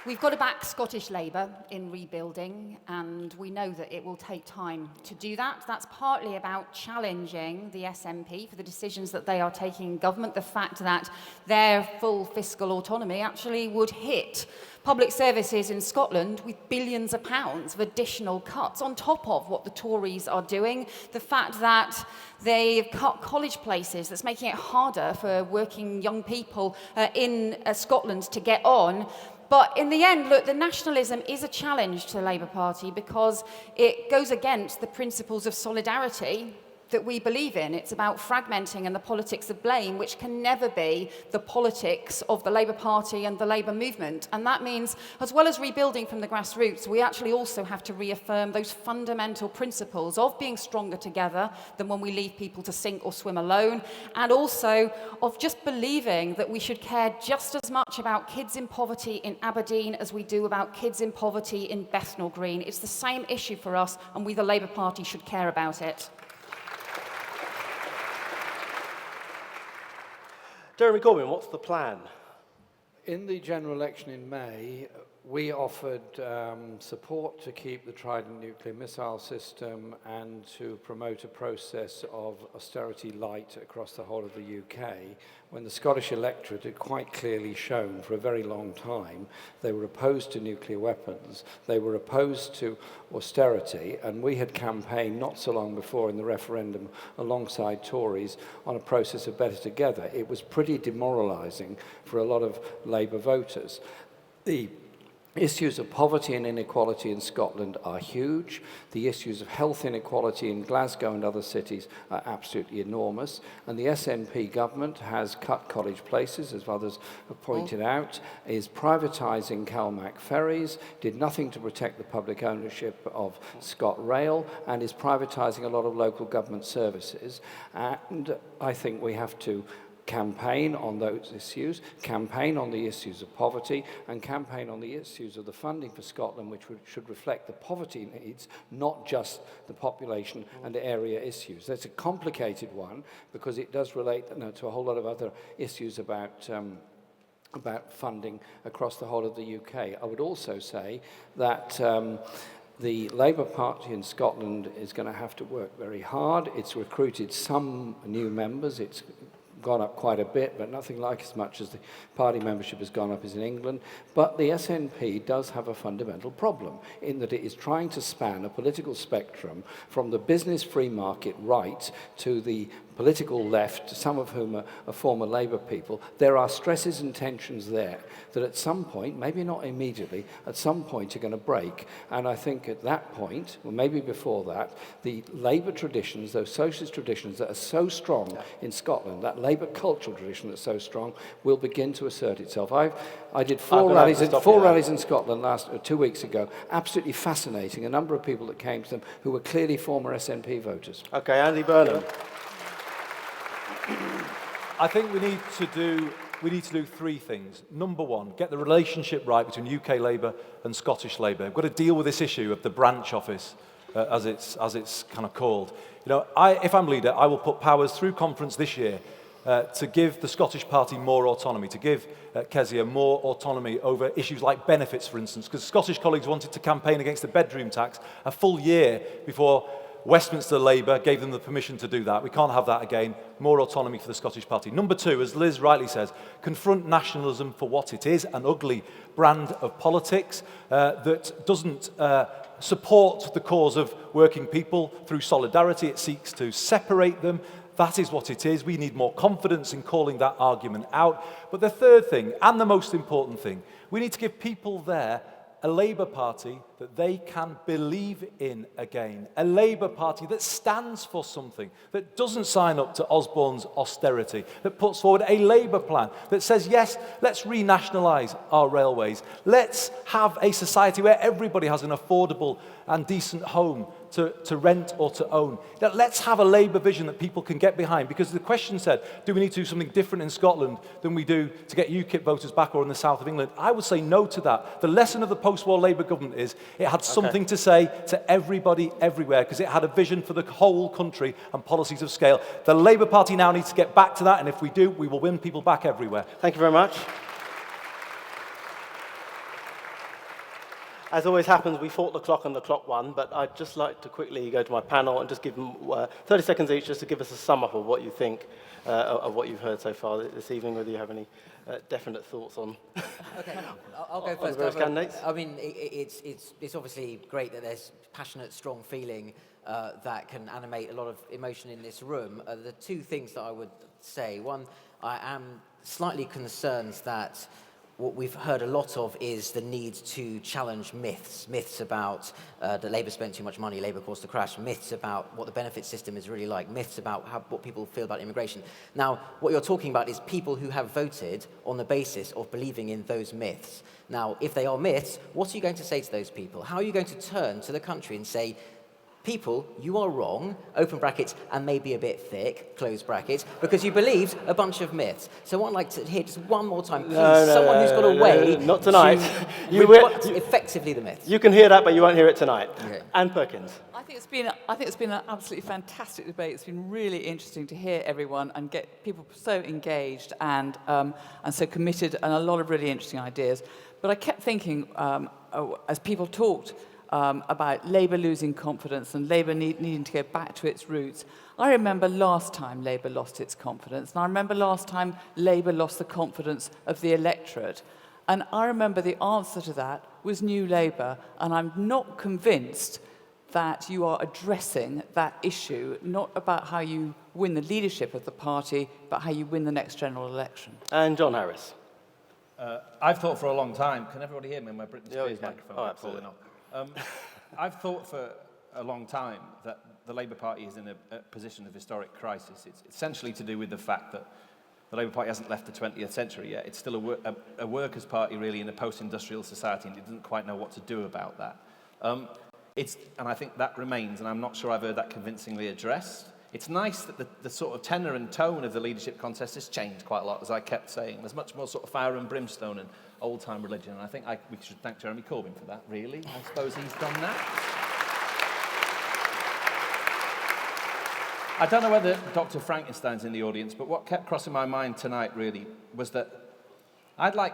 We've got to back Scottish Labour in rebuilding, and we know that it will take time to do that. That's partly about challenging the SNP for the decisions that they are taking in government, the fact that their full fiscal autonomy actually would hit public services in Scotland with billions of pounds of additional cuts on top of what the Tories are doing. The fact that they've cut college places, that's making it harder for working young people in Scotland to get on. But in the end, look, the nationalism is a challenge to the Labour Party because it goes against the principles of solidarity that we believe in. It's about fragmenting and the politics of blame, which can never be the politics of the Labour Party and the Labour movement. And that means, as well as rebuilding from the grassroots, we actually also have to reaffirm those fundamental principles of being stronger together than when we leave people to sink or swim alone, and also of just believing that we should care just as much about kids in poverty in Aberdeen as we do about kids in poverty in Bethnal Green. It's the same issue for us, and we, the Labour Party, should care about it. Jeremy Corbyn, what's the plan? In the general election in May, we offered support to keep the Trident nuclear missile system and to promote a process of austerity light across the whole of the UK, when the Scottish electorate had quite clearly shown for a very long time they were opposed to nuclear weapons, they were opposed to austerity, and we had campaigned not so long before in the referendum alongside Tories on a process of better together. It was pretty demoralising for a lot of Labour voters. The issues of poverty and inequality in Scotland are huge. The issues of health inequality in Glasgow and other cities are absolutely enormous. And the SNP government has cut college places, as others have pointed out, is privatising Calmac ferries, did nothing to protect the public ownership of ScotRail, and is privatising a lot of local government services. And I think we have to campaign on those issues, campaign on the issues of poverty, and campaign on the issues of the funding for Scotland, which should reflect the poverty needs, not just the population and area issues. That's a complicated one because it does relate to a whole lot of other issues about funding across the whole of the UK. I would also say that the Labour Party in Scotland is going to have to work very hard. It's recruited some new members. It's gone up quite a bit, but nothing like as much as the party membership has gone up as in England. But the SNP does have a fundamental problem in that it is trying to span a political spectrum from the business free market right to the political left, some of whom are former Labour people, there are stresses and tensions there that at some point, maybe not immediately, at some point are going to break. And I think at that point, or maybe before that, the Labour traditions, those socialist traditions that are so strong in Scotland, that Labour cultural tradition that's so strong, will begin to assert itself. I did four rallies in Scotland 2 weeks ago, absolutely fascinating, a number of people that came to them who were clearly former SNP voters. Okay, Andy Burnham. I think we need to do three things. Number one, get the relationship right between UK Labour and Scottish Labour. We've got to deal with this issue of the branch office, as it's kind of called. You know, if I'm leader, I will put powers through conference this year to give the Scottish Party more autonomy, to give Kezia more autonomy over issues like benefits, for instance, because Scottish colleagues wanted to campaign against the bedroom tax a full year before Westminster Labour gave them the permission to do that. We can't have that again. More autonomy for the Scottish Party. Number two, as Liz rightly says, confront nationalism for what it is, an ugly brand of politics that doesn't support the cause of working people through solidarity. It seeks to separate them. That is what it is. We need more confidence in calling that argument out. But the third thing, and the most important thing, we need to give people there a Labour Party that they can believe in again. A Labour Party that stands for something, that doesn't sign up to Osborne's austerity, that puts forward a Labour plan that says, yes, let's renationalise our railways. Let's have a society where everybody has an affordable and decent home to rent or to own. Let's have a Labour vision that people can get behind, because the question said, do we need to do something different in Scotland than we do to get UKIP voters back or in the south of England? I would say no to that. The lesson of the post-war Labour government is it had something to say to everybody everywhere, because it had a vision for the whole country and policies of scale. The Labour Party now needs to get back to that, and if we do, we will win people back everywhere. Thank you very much. As always happens, we fought the clock and the clock won, but I'd just like to quickly go to my panel and just give them 30 seconds each just to give us a sum up of what you think of what you've heard so far this evening, whether you have any definite thoughts on Okay, I'll go first. the various candidates. I mean, it's obviously great that there's passionate, strong feeling that can animate a lot of emotion in this room. The two things that I would say. One, I am slightly concerned that what we've heard a lot of is the need to challenge myths about that Labour spent too much money, Labour caused the crash, myths about what the benefit system is really like, myths about what people feel about immigration. Now, what you're talking about is people who have voted on the basis of believing in those myths. Now, if they are myths, what are you going to say to those people? How are you going to turn to the country and say, people, you are wrong, open brackets, and maybe a bit thick, close brackets, because you believed a bunch of myths. So I'd like to hear just one more time, please, someone who's got a way not tonight. to rebut effectively the myths. You can hear that, but you won't hear it tonight. Okay. Anne Perkins. I think it's been an absolutely fantastic debate. It's been really interesting to hear everyone and get people so engaged and so committed, and a lot of really interesting ideas. But I kept thinking, as people talked, about Labour losing confidence and Labour needing to go back to its roots. I remember last time Labour lost its confidence, and I remember last time Labour lost the confidence of the electorate. And I remember the answer to that was New Labour, and I'm not convinced that you are addressing that issue, not about how you win the leadership of the party, but how you win the next general election. And John Harris. I've thought for a long time, can everybody hear me in my Britney Spears Yeah, microphone? oh, absolutely. I've thought for a long time that the Labour Party is in a position of historic crisis. It's essentially to do with the fact that the Labour Party hasn't left the 20th century yet. It's still a workers' party, really, in a post-industrial society, and it doesn't quite know what to do about that. And I think that remains, and I'm not sure I've heard that convincingly addressed. It's nice that the sort of tenor and tone of the leadership contest has changed quite a lot, as I kept saying. There's much more sort of fire and brimstone and old-time religion, and I think we should thank Jeremy Corbyn for that, really. I suppose he's done that. I don't know whether Dr. Frankenstein's in the audience, but what kept crossing my mind tonight, really, was that I'd like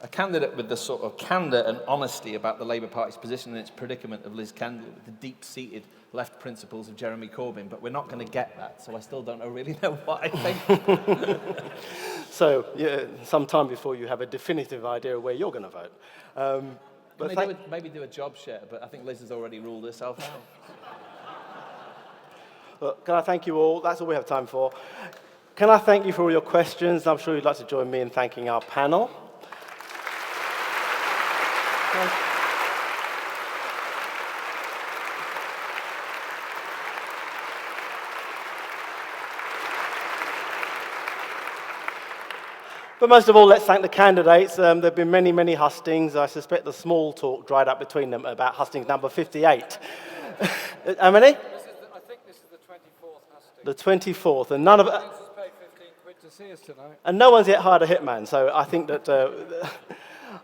a candidate with the sort of candour and honesty about the Labour Party's position and its predicament of Liz Kendall, with the deep-seated left principles of Jeremy Corbyn, but we're not going to get that, so I still don't really know what I think. So, yeah, some time before you have a definitive idea of where you're going to vote. Maybe do a job share, but I think Liz has already ruled herself out. Look, can I thank you all? That's all we have time for. Can I thank you for all your questions? I'm sure you'd like to join me in thanking our panel. But most of all, let's thank the candidates. There have been many, many hustings. I suspect the small talk dried up between them about hustings number 58. How many? I think this is the 24th husting. The 24th, and none of Paid 15 quid to see us tonight. and no one's yet hired a hitman. So I think that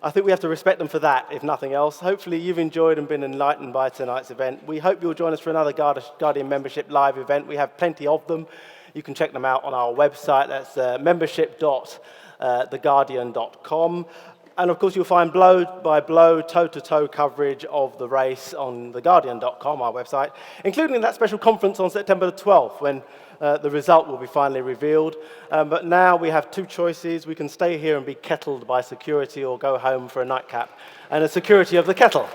I think we have to respect them for that, if nothing else. Hopefully, you've enjoyed and been enlightened by tonight's event. We hope you'll join us for another Guardian Membership Live event. We have plenty of them. You can check them out on our website. That's membership.theguardian.com. And of course, you'll find blow-by-blow, toe-to-toe coverage of the race on theguardian.com, our website, including that special conference on September the 12th, when the result will be finally revealed. But now we have two choices. We can stay here and be kettled by security or go home for a nightcap and a security of the kettle.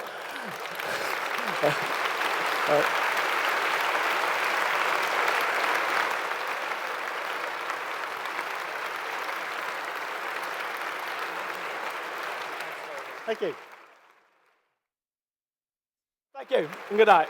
Thank you. Thank you, and good night.